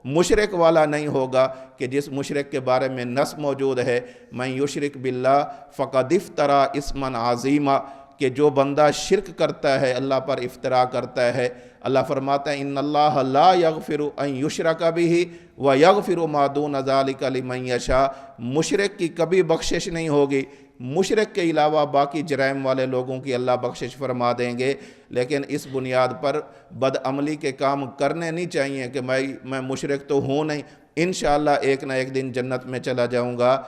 مشرک والا نہیں ہوگا کہ جس مشرک کے بارے میں نص موجود ہے، من یشرک باللہ فقد افتری اسما عظیما، کہ جو بندہ شرک کرتا ہے اللہ پر افتراء کرتا ہے۔ اللہ فرماتا ہے ان اللہ لا یغفر ان یشرک بہ ویغفر ما دون ذلک لمن یشاء، مشرک کی کبھی بخشش نہیں ہوگی، مشرک کے علاوہ باقی جرائم والے لوگوں کی اللہ بخشش فرما دیں گے۔ لیکن اس بنیاد پر بدعملی کے کام کرنے نہیں چاہیے کہ میں مشرک تو ہوں نہیں، انشاءاللہ ایک نہ ایک دن جنت میں چلا جاؤں گا۔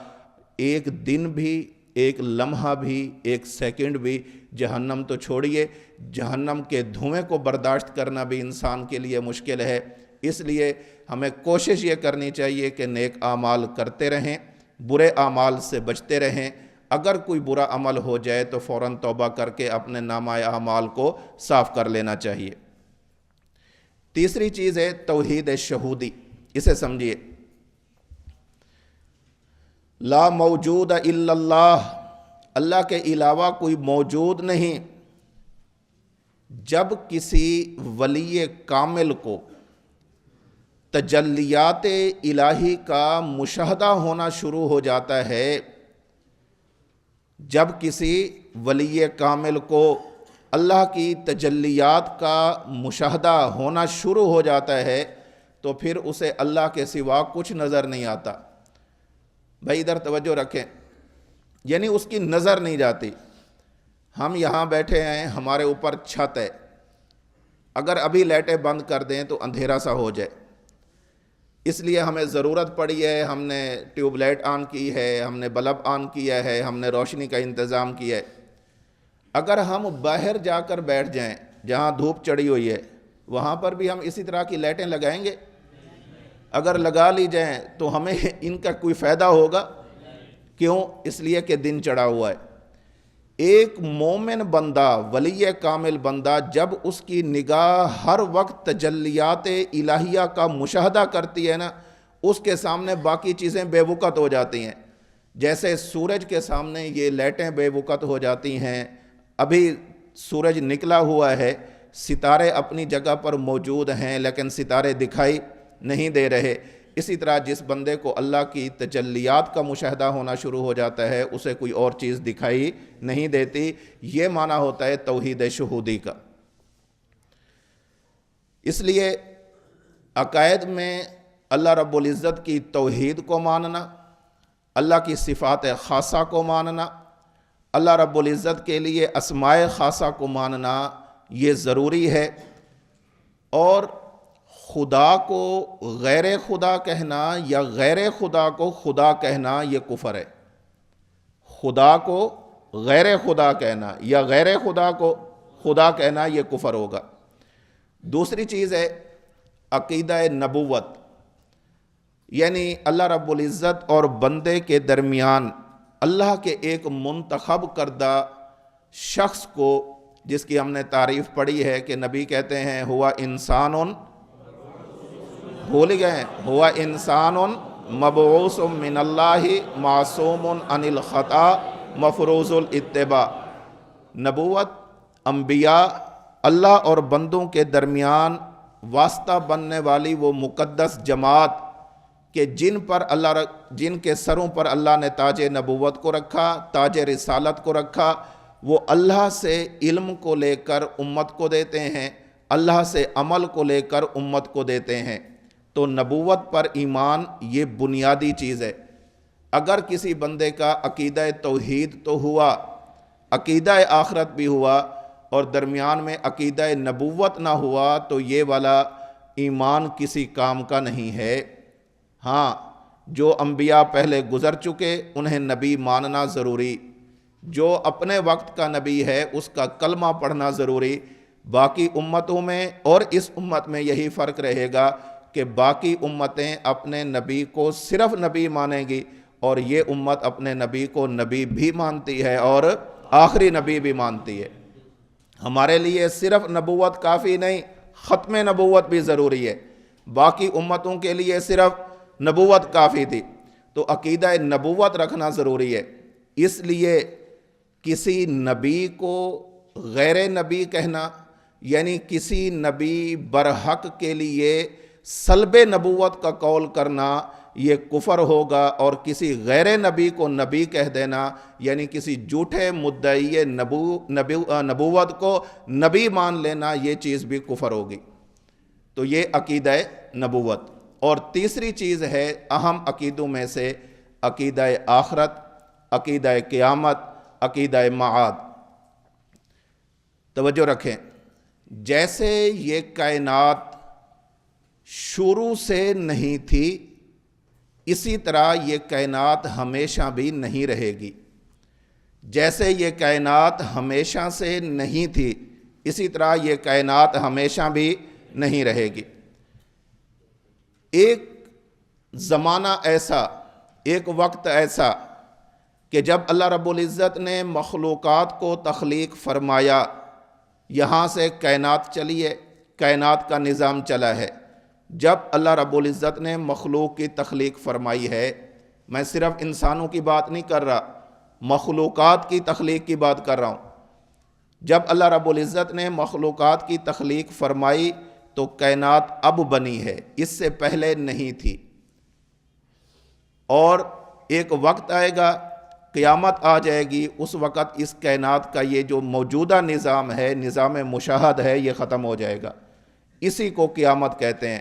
ایک دن بھی، ایک لمحہ بھی، ایک سیکنڈ بھی جہنم تو چھوڑیے، جہنم کے دھوئیں کو برداشت کرنا بھی انسان کے لیے مشکل ہے۔ اس لیے ہمیں کوشش یہ کرنی چاہیے کہ نیک اعمال کرتے رہیں، برے اعمال سے بچتے رہیں۔ اگر کوئی برا عمل ہو جائے تو فوراً توبہ کر کے اپنے نامہ اعمال کو صاف کر لینا چاہیے۔ تیسری چیز ہے توحید شہودی، اسے سمجھیے۔ لا موجود الا اللہ، اللہ کے علاوہ کوئی موجود نہیں۔ جب کسی ولی کامل کو تجلیات الہی کا مشاہدہ ہونا شروع ہو جاتا ہے، جب کسی ولی کامل کو اللہ کی تجلیات کا مشاہدہ ہونا شروع ہو جاتا ہے تو پھر اسے اللہ کے سوا کچھ نظر نہیں آتا۔ بھائی ادھر توجہ رکھیں، یعنی اس کی نظر نہیں جاتی۔ ہم یہاں بیٹھے ہیں، ہمارے اوپر چھت ہے، اگر ابھی لائٹیں بند کر دیں تو اندھیرا سا ہو جائے، اس لیے ہمیں ضرورت پڑی ہے، ہم نے ٹیوب لائٹ آن کی ہے، ہم نے بلب آن کیا ہے، ہم نے روشنی کا انتظام کیا ہے۔ اگر ہم باہر جا کر بیٹھ جائیں جہاں دھوپ چڑھی ہوئی ہے، وہاں پر بھی ہم اسی طرح کی لائٹیں لگائیں گے؟ اگر لگا لی جائیں تو ہمیں ان کا کوئی فائدہ ہوگا؟ کیوں؟ اس لیے کہ دن چڑھا ہوا ہے۔ ایک مومن بندہ، ولی کامل بندہ، جب اس کی نگاہ ہر وقت تجلیات الہیہ کا مشاہدہ کرتی ہے نا، اس کے سامنے باقی چیزیں بے وقت ہو جاتی ہیں۔ جیسے سورج کے سامنے یہ لائٹیں بے وقت ہو جاتی ہیں، ابھی سورج نکلا ہوا ہے، ستارے اپنی جگہ پر موجود ہیں لیکن ستارے دکھائی نہیں دے رہے۔ اسی طرح جس بندے کو اللہ کی تجلیات کا مشاہدہ ہونا شروع ہو جاتا ہے اسے کوئی اور چیز دکھائی نہیں دیتی۔ یہ معنی ہوتا ہے توحید شہودی کا۔ اس لیے عقائد میں اللہ رب العزت کی توحید کو ماننا، اللہ کی صفات خاصہ کو ماننا، اللہ رب العزت کے لیے اسماء خاصہ کو ماننا یہ ضروری ہے۔ اور خدا کو غیر خدا کہنا یا غیر خدا کو خدا کہنا یہ کفر ہے۔ خدا کو غیر خدا کہنا یا غیر خدا کو خدا کہنا یہ کفر ہوگا۔ دوسری چیز ہے عقیدہ نبوت، یعنی اللہ رب العزت اور بندے کے درمیان اللہ کے ایک منتخب کردہ شخص کو، جس کی ہم نے تعریف پڑھی ہے کہ نبی کہتے ہیں ہوا انسان بھول گئے، ہوا انسان مبعوث من اللہ معصوم عن الخطا مفروض الاتباع۔ نبوت انبیاء اللہ اور بندوں کے درمیان واسطہ بننے والی وہ مقدس جماعت کہ جن کے سروں پر اللہ نے تاج نبوت کو رکھا، تاج رسالت کو رکھا، وہ اللہ سے علم کو لے کر امت کو دیتے ہیں، اللہ سے عمل کو لے کر امت کو دیتے ہیں۔ تو نبوت پر ایمان یہ بنیادی چیز ہے۔ اگر کسی بندے کا عقیدہ توحید تو ہوا، عقیدہ آخرت بھی ہوا، اور درمیان میں عقیدہ نبوت نہ ہوا، تو یہ والا ایمان کسی کام کا نہیں ہے۔ ہاں، جو انبیاء پہلے گزر چکے انہیں نبی ماننا ضروری، جو اپنے وقت کا نبی ہے اس کا کلمہ پڑھنا ضروری۔ باقی امتوں میں اور اس امت میں یہی فرق رہے گا کہ باقی امتیں اپنے نبی کو صرف نبی مانیں گی، اور یہ امت اپنے نبی کو نبی بھی مانتی ہے اور آخری نبی بھی مانتی ہے۔ ہمارے لیے صرف نبوت کافی نہیں، ختم نبوت بھی ضروری ہے۔ باقی امتوں کے لیے صرف نبوت کافی تھی، تو عقیدہ نبوت رکھنا ضروری ہے۔ اس لیے کسی نبی کو غیر نبی کہنا، یعنی کسی نبی برحق کے لیے سلب نبوت کا قول کرنا، یہ کفر ہوگا، اور کسی غیر نبی کو نبی کہہ دینا، یعنی کسی جھوٹے مدعی نبوت کو نبی مان لینا، یہ چیز بھی کفر ہوگی۔ تو یہ عقیدہ نبوت۔ اور تیسری چیز ہے اہم عقیدوں میں سے عقیدہ آخرت، عقیدہ قیامت، عقیدہ معاد۔ توجہ رکھیں، جیسے یہ کائنات شروع سے نہیں تھی، اسی طرح یہ کائنات ہمیشہ بھی نہیں رہے گی۔ جیسے یہ کائنات ہمیشہ سے نہیں تھی، اسی طرح یہ کائنات ہمیشہ بھی نہیں رہے گی۔ ایک زمانہ ایسا، ایک وقت ایسا کہ جب اللہ رب العزت نے مخلوقات کو تخلیق فرمایا، یہاں سے کائنات چلی ہے، کائنات کا نظام چلا ہے۔ جب اللہ رب العزت نے مخلوق کی تخلیق فرمائی ہے، میں صرف انسانوں کی بات نہیں کر رہا، مخلوقات کی تخلیق کی بات کر رہا ہوں۔ جب اللہ رب العزت نے مخلوقات کی تخلیق فرمائی تو کائنات اب بنی ہے، اس سے پہلے نہیں تھی۔ اور ایک وقت آئے گا، قیامت آ جائے گی، اس وقت اس کائنات کا یہ جو موجودہ نظام ہے، نظام مشاہد ہے، یہ ختم ہو جائے گا۔ اسی کو قیامت کہتے ہیں۔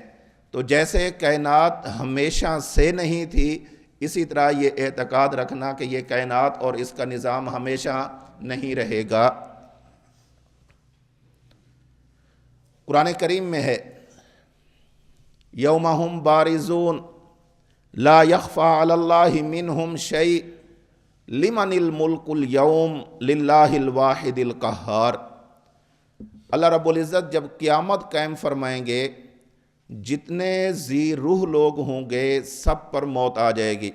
تو جیسے کائنات ہمیشہ سے نہیں تھی، اسی طرح یہ اعتقاد رکھنا کہ یہ کائنات اور اس کا نظام ہمیشہ نہیں رہے گا۔ قرآن کریم میں ہے، یوم ہم بارزون لا یخفی علی اللہ منہم شیء لمن الملک اليوم للہ الواحد القہار۔ اللہ رب العزت جب قیامت قائم فرمائیں گے، جتنے ذی روح لوگ ہوں گے سب پر موت آ جائے گی۔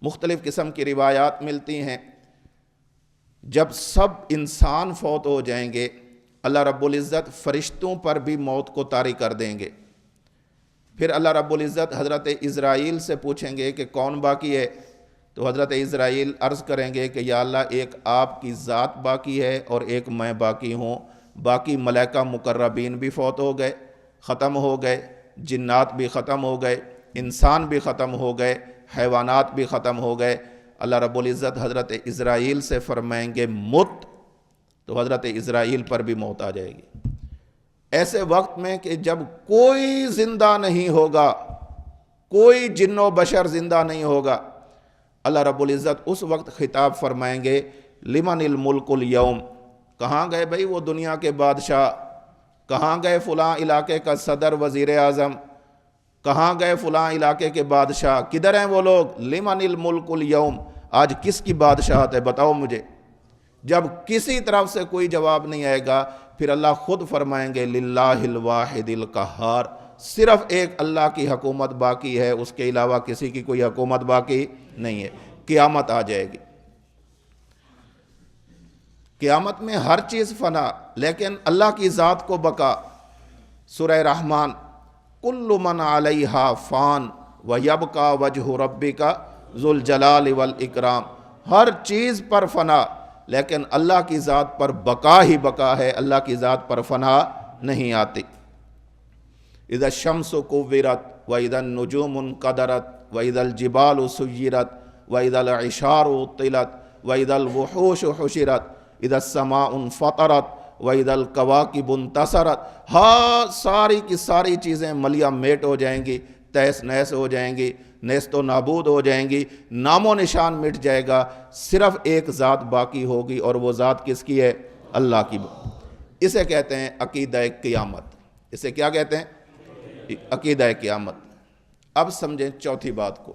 مختلف قسم کی روایات ملتی ہیں۔ جب سب انسان فوت ہو جائیں گے، اللہ رب العزت فرشتوں پر بھی موت کو طاری کر دیں گے۔ پھر اللہ رب العزت حضرت اسرائیل سے پوچھیں گے کہ کون باقی ہے، تو حضرت اسرائیل عرض کریں گے کہ یا اللہ، ایک آپ کی ذات باقی ہے اور ایک میں باقی ہوں۔ باقی ملائکہ مقربین بھی فوت ہو گئے، ختم ہو گئے، جنات بھی ختم ہو گئے، انسان بھی ختم ہو گئے، حیوانات بھی ختم ہو گئے۔ اللہ رب العزت حضرت اسرائیل سے فرمائیں گے مت، تو حضرت اسرائیل پر بھی موت آ جائے گی۔ ایسے وقت میں کہ جب کوئی زندہ نہیں ہوگا، کوئی جن و بشر زندہ نہیں ہوگا، اللہ رب العزت اس وقت خطاب فرمائیں گے لمن الملک اليوم۔ کہاں گئے بھئی وہ دنیا کے بادشاہ؟ کہاں گئے فلاں علاقے کا صدر، وزیر اعظم؟ کہاں گئے فلاں علاقے کے بادشاہ؟ کدھر ہیں وہ لوگ؟ لمن الملک اليوم، آج کس کی بادشاہت ہے بتاؤ مجھے۔ جب کسی طرف سے کوئی جواب نہیں آئے گا، پھر اللہ خود فرمائیں گے للہ الواحد القہار، صرف ایک اللہ کی حکومت باقی ہے، اس کے علاوہ کسی کی کوئی حکومت باقی نہیں ہے۔ قیامت آ جائے گی۔ قیامت میں ہر چیز فنا، لیکن اللہ کی ذات کو بقا۔ سورہ رحمان کل من علیہا فان ویبقی وجہ ربک ذو الجلال والاکرام، ہر چیز پر فنا، لیکن اللہ کی ذات پر بقا ہی بقا ہے، اللہ کی ذات پر فنا نہیں آتی۔ اذا الشمس کورت واذا النجوم انقدرت واذا الجبال سیرت واذا العشار عطلت واذا الوحوش حشرت اذا السماء انفطرت واذا الکواکب انتصرت، ہاں ساری کی ساری چیزیں ملیا میٹ ہو جائیں گی، تہس نہس ہو جائیں گی، نیست و نابود ہو جائیں گی، نام و نشان مٹ جائے گا، صرف ایک ذات باقی ہوگی، اور وہ ذات کس کی ہے؟ اللہ کی۔ اسے کہتے ہیں عقیدہ قیامت۔ اسے کیا کہتے ہیں؟ عقیدہ قیامت۔ اب سمجھیں چوتھی بات کو۔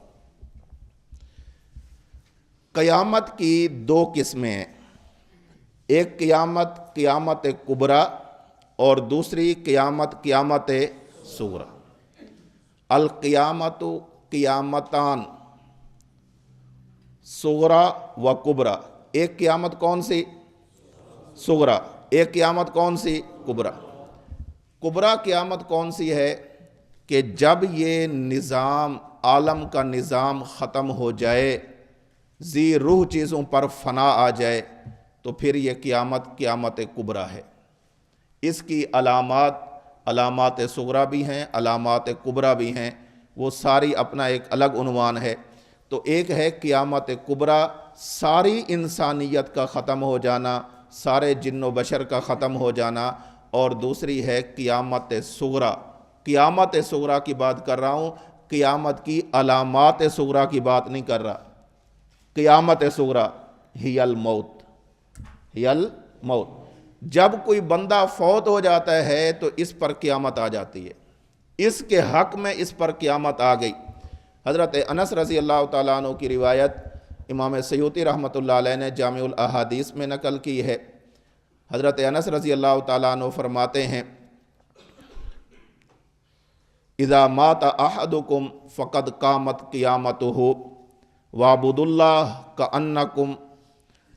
قیامت کی دو قسمیں ہیں، ایک قیامت قیامت کبریٰ اور دوسری قیامت قیامت صغریٰ۔ القیامت قیامتان صغریٰ و کبریٰ، ایک قیامت کون سی؟ صغریٰ۔ ایک قیامت کون سی؟ کبریٰ۔ کبریٰ قیامت کون سی ہے؟ کہ جب یہ نظام، عالم کا نظام ختم ہو جائے، ذی روح چیزوں پر فنا آ جائے، تو پھر یہ قیامت قیامت کبریٰ ہے۔ اس کی علامات صغریٰ بھی ہیں، علامات کبریٰ بھی ہیں، وہ ساری اپنا ایک الگ عنوان ہے۔ تو ایک ہے قیامت کبریٰ، ساری انسانیت کا ختم ہو جانا، سارے جن و بشر کا ختم ہو جانا، اور دوسری ہے قیامت صغریٰ۔ قیامت صغریٰ کی بات کر رہا ہوں، قیامت کی علامات صغریٰ کی بات نہیں کر رہا۔ قیامت صغریٰ ہی الموت، ہی الموت، جب کوئی بندہ فوت ہو جاتا ہے تو اس پر قیامت آ جاتی ہے، اس کے حق میں اس پر قیامت آ گئی۔ حضرت انس رضی اللہ تعالیٰ عنہ کی روایت امام سیوطی رحمۃ اللہ علیہ نے جامع الاحادیث میں نقل کی ہے۔ حضرت انس رضی اللہ تعالیٰ عنہ فرماتے ہیں، اذا مات احدکم فقد قامت قیامتہ وَاعْبُدُوا اللَّهَ كَأَنَّكُمْ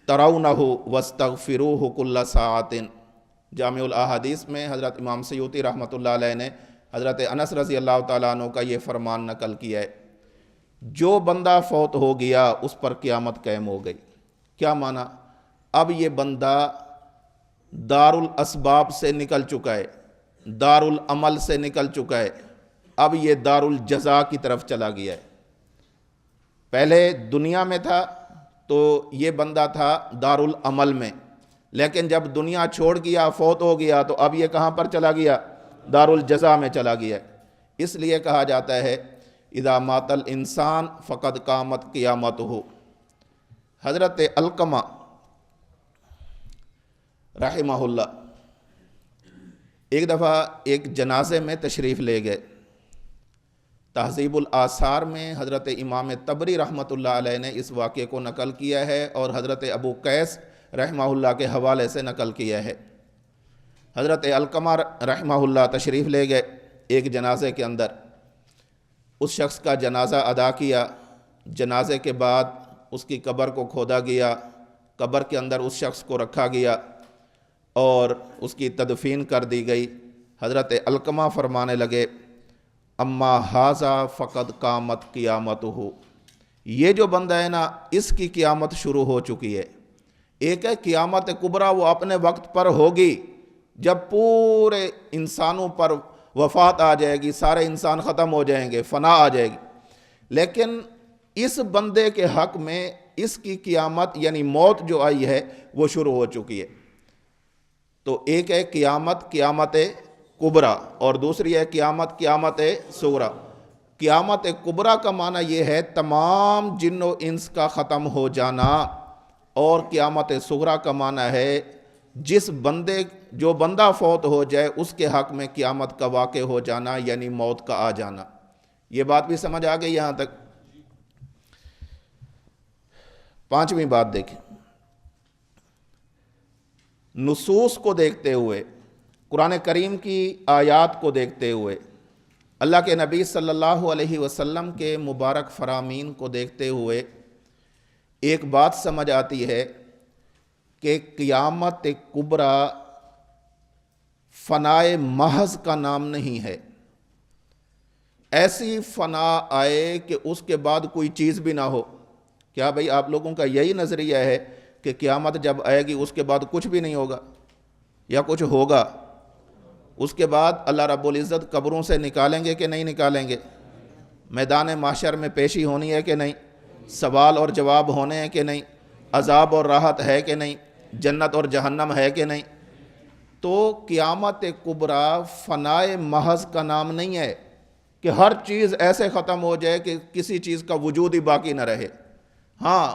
تَرَوْنَهُ وَاسْتَغْفِرُوهُ كُلَّ سَاعَةٍ۔ جامع الاحادیث میں حضرت امام سیوطی رحمۃ اللہ علیہ نے حضرت انس رضی اللہ تعالیٰ عنہ کا یہ فرمان نقل کیا ہے، جو بندہ فوت ہو گیا اس پر قیامت قائم ہو گئی۔ کیا معنی؟ اب یہ بندہ دار الاسباب سے نکل چکا ہے، دار العمل سے نکل چکا ہے، اب یہ دار الجزا کی طرف چلا گیا ہے۔ پہلے دنیا میں تھا تو یہ بندہ تھا دار العمل میں، لیکن جب دنیا چھوڑ گیا، فوت ہو گیا، تو اب یہ کہاں پر چلا گیا؟ دار الجزا میں چلا گیا۔ اس لیے کہا جاتا ہے اذا مات الانسان فقد قامت قیامتہ۔ حضرت علقمہ رحمہ اللہ ایک دفعہ ایک جنازے میں تشریف لے گئے۔ تہذیب الآثار میں حضرت امام طبری رحمۃ اللہ علیہ نے اس واقعے کو نقل کیا ہے، اور حضرت ابو قیس رحمہ اللہ کے حوالے سے نقل کیا ہے۔ حضرت علقمہ رحمہ اللہ تشریف لے گئے ایک جنازے کے اندر، اس شخص کا جنازہ ادا کیا، جنازے کے بعد اس کی قبر کو کھودا گیا، قبر کے اندر اس شخص کو رکھا گیا اور اس کی تدفین کر دی گئی۔ حضرت علقمہ فرمانے لگے، اما ھذا فقد قامت قیامتہ، یہ جو بندہ ہے نا، اس کی قیامت شروع ہو چکی ہے۔ ایک ہے قیامت کبریٰ، وہ اپنے وقت پر ہوگی، جب پورے انسانوں پر وفات آ جائے گی، سارے انسان ختم ہو جائیں گے، فنا آ جائے گی۔ لیکن اس بندے کے حق میں اس کی قیامت یعنی موت جو آئی ہے وہ شروع ہو چکی ہے۔ تو ایک ہے قیامت قیامت کبریٰ، اور دوسری ہے قیامت قیامت صغریٰ۔ قیامت کبریٰ کا معنی یہ ہے تمام جن و انس کا ختم ہو جانا، اور قیامت صغریٰ کا معنی ہے جو بندہ فوت ہو جائے اس کے حق میں قیامت کا واقع ہو جانا، یعنی موت کا آ جانا۔ یہ بات بھی سمجھ آ گئی یہاں تک؟ پانچویں بات دیکھیں، نصوص کو دیکھتے ہوئے، قرآن کریم کی آیات کو دیکھتے ہوئے، اللہ کے نبی صلی اللہ علیہ وسلم کے مبارک فرامین کو دیکھتے ہوئے ایک بات سمجھ آتی ہے کہ قیامت کبریٰ فنائے محض کا نام نہیں ہے، ایسی فنا آئے کہ اس کے بعد کوئی چیز بھی نہ ہو۔ کیا بھئی آپ لوگوں کا یہی نظریہ ہے کہ قیامت جب آئے گی اس کے بعد کچھ بھی نہیں ہوگا یا کچھ ہوگا؟ اس کے بعد اللہ رب العزت قبروں سے نکالیں گے کہ نہیں نکالیں گے؟ میدان محشر میں پیشی ہونی ہے کہ نہیں؟ سوال اور جواب ہونے ہیں کہ نہیں؟ عذاب اور راحت ہے کہ نہیں؟ جنت اور جہنم ہے کہ نہیں؟ تو قیامت کبریٰ فنائے محض کا نام نہیں ہے کہ ہر چیز ایسے ختم ہو جائے کہ کسی چیز کا وجود ہی باقی نہ رہے۔ ہاں،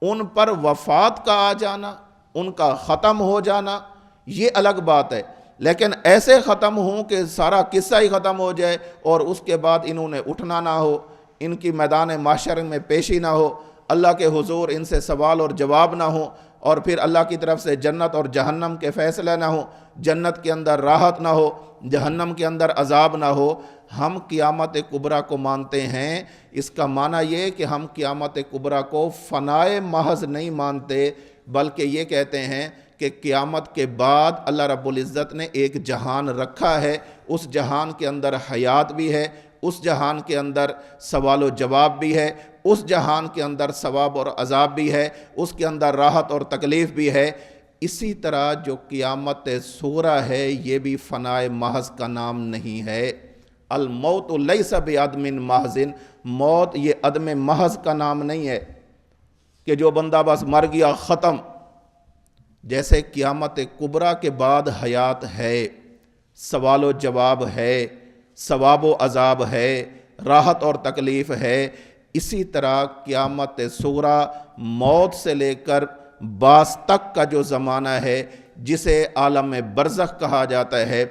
ان پر وفات کا آ جانا، ان کا ختم ہو جانا، یہ الگ بات ہے، لیکن ایسے ختم ہوں کہ سارا قصہ ہی ختم ہو جائے اور اس کے بعد انہوں نے اٹھنا نہ ہو، ان کی میدان محشر میں پیشی نہ ہو، اللہ کے حضور ان سے سوال اور جواب نہ ہو، اور پھر اللہ کی طرف سے جنت اور جہنم کے فیصلے نہ ہو، جنت کے اندر راحت نہ ہو، جہنم کے اندر عذاب نہ ہو۔ ہم قیامت کبریٰ کو مانتے ہیں۔ اس کا معنی یہ کہ ہم قیامت کبریٰ کو فنائے محض نہیں مانتے، بلکہ یہ کہتے ہیں کہ قیامت کے بعد اللہ رب العزت نے ایک جہان رکھا ہے، اس جہان کے اندر حیات بھی ہے، اس جہان کے اندر سوال و جواب بھی ہے، اس جہان کے اندر ثواب اور عذاب بھی ہے، اس کے اندر راحت اور تکلیف بھی ہے۔ اسی طرح جو قیامت صغریٰ ہے یہ بھی فنائے محض کا نام نہیں ہے۔ الموت لیس بعدم محض، موت یہ عدم محض کا نام نہیں ہے کہ جو بندہ بس مر گیا ختم۔ جیسے قیامت کبریٰ کے بعد حیات ہے، سوال و جواب ہے، ثواب و عذاب ہے، راحت اور تکلیف ہے، اسی طرح قیامت صغریٰ موت سے لے کر بعث تک کا جو زمانہ ہے جسے عالم برزخ کہا جاتا ہے،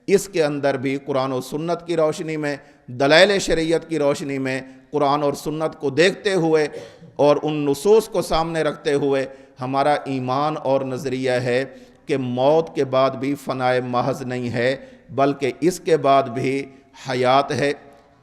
اس کے اندر بھی قرآن و سنت کی روشنی میں، دلائل شریعت کی روشنی میں، قرآن اور سنت کو دیکھتے ہوئے اور ان نصوص کو سامنے رکھتے ہوئے ہمارا ایمان اور نظریہ ہے کہ موت کے بعد بھی فنائے محض نہیں ہے، بلکہ اس کے بعد بھی حیات ہے،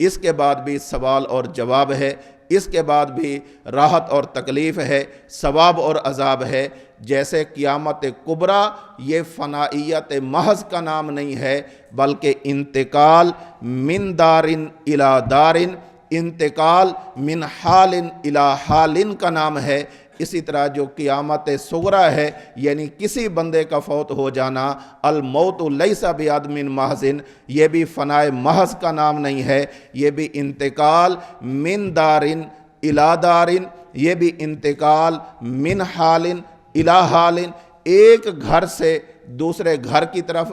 اس کے بعد بھی سوال اور جواب ہے، اس کے بعد بھی راحت اور تکلیف ہے، ثواب اور عذاب ہے۔ جیسے قیامت کبریٰ یہ فنائیت محض کا نام نہیں ہے، بلکہ انتقال من دارن الی دارن، انتقال من حال الی حال کا نام ہے۔ اسی طرح جو قیامت صغریٰ ہے یعنی کسی بندے کا فوت ہو جانا، الموت لیس بعدم محض، یہ بھی فنائے محض کا نام نہیں ہے، یہ بھی انتقال من دارن الی دارن، یہ بھی انتقال من حال الی حال، ایک گھر سے دوسرے گھر کی طرف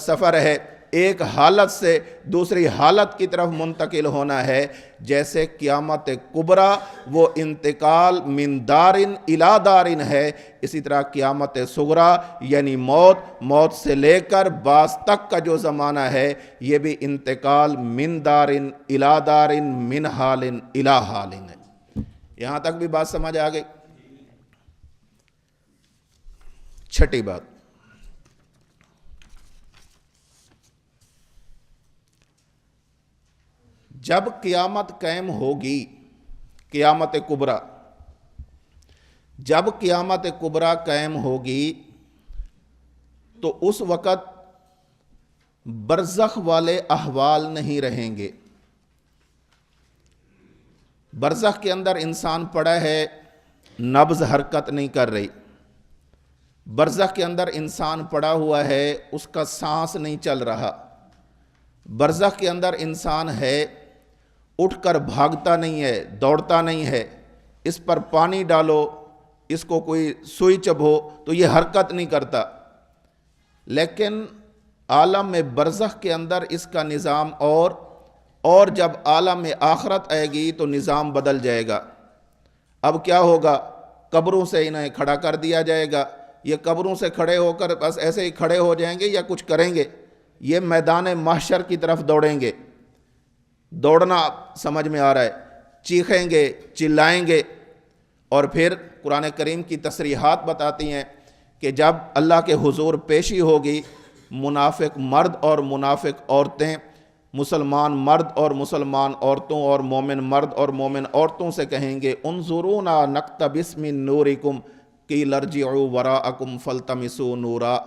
سفر ہے، ایک حالت سے دوسری حالت کی طرف منتقل ہونا ہے۔ جیسے قیامت کبریٰ وہ انتقال من دارن الی دارن ہے، اسی طرح قیامت صغریٰ یعنی موت سے لے کر بعث تک کا جو زمانہ ہے یہ بھی انتقال من دارن الی دارن، من حال الی حال ہے۔ یہاں تک بھی بات سمجھ آ گئی؟ چھٹی بات، جب قیامت قائم ہوگی، قیامت کبریٰ، جب قیامت کبریٰ قائم ہوگی تو اس وقت برزخ والے احوال نہیں رہیں گے۔ برزخ کے اندر انسان پڑا ہے، نبض حرکت نہیں کر رہی۔ برزخ کے اندر انسان پڑا ہوا ہے، اس کا سانس نہیں چل رہا۔ برزخ کے اندر انسان ہے، اٹھ کر بھاگتا نہیں ہے، دوڑتا نہیں ہے، اس پر پانی ڈالو، اس کو کوئی سوئی چبھو تو یہ حرکت نہیں کرتا۔ لیکن عالم برزخ کے اندر اس کا نظام اور جب عالم آخرت آئے گی تو نظام بدل جائے گا۔ اب کیا ہوگا؟ قبروں سے انہیں کھڑا کر دیا جائے گا۔ یہ قبروں سے کھڑے ہو کر بس ایسے ہی کھڑے ہو جائیں گے یا کچھ کریں گے؟ یہ میدان محشر کی طرف دوڑیں گے۔ دوڑنا سمجھ میں آ رہا ہے، چیخیں گے، چلائیں گے، اور پھر قرآن کریم کی تصریحات بتاتی ہیں کہ جب اللہ کے حضور پیشی ہوگی، منافق مرد اور منافق عورتیں مسلمان مرد اور مسلمان عورتوں اور مومن مرد اور مومن عورتوں سے کہیں گے انظرونا نقتبس من نورکم قیل ارجعوا وراءکم فالتمسوا نورا۔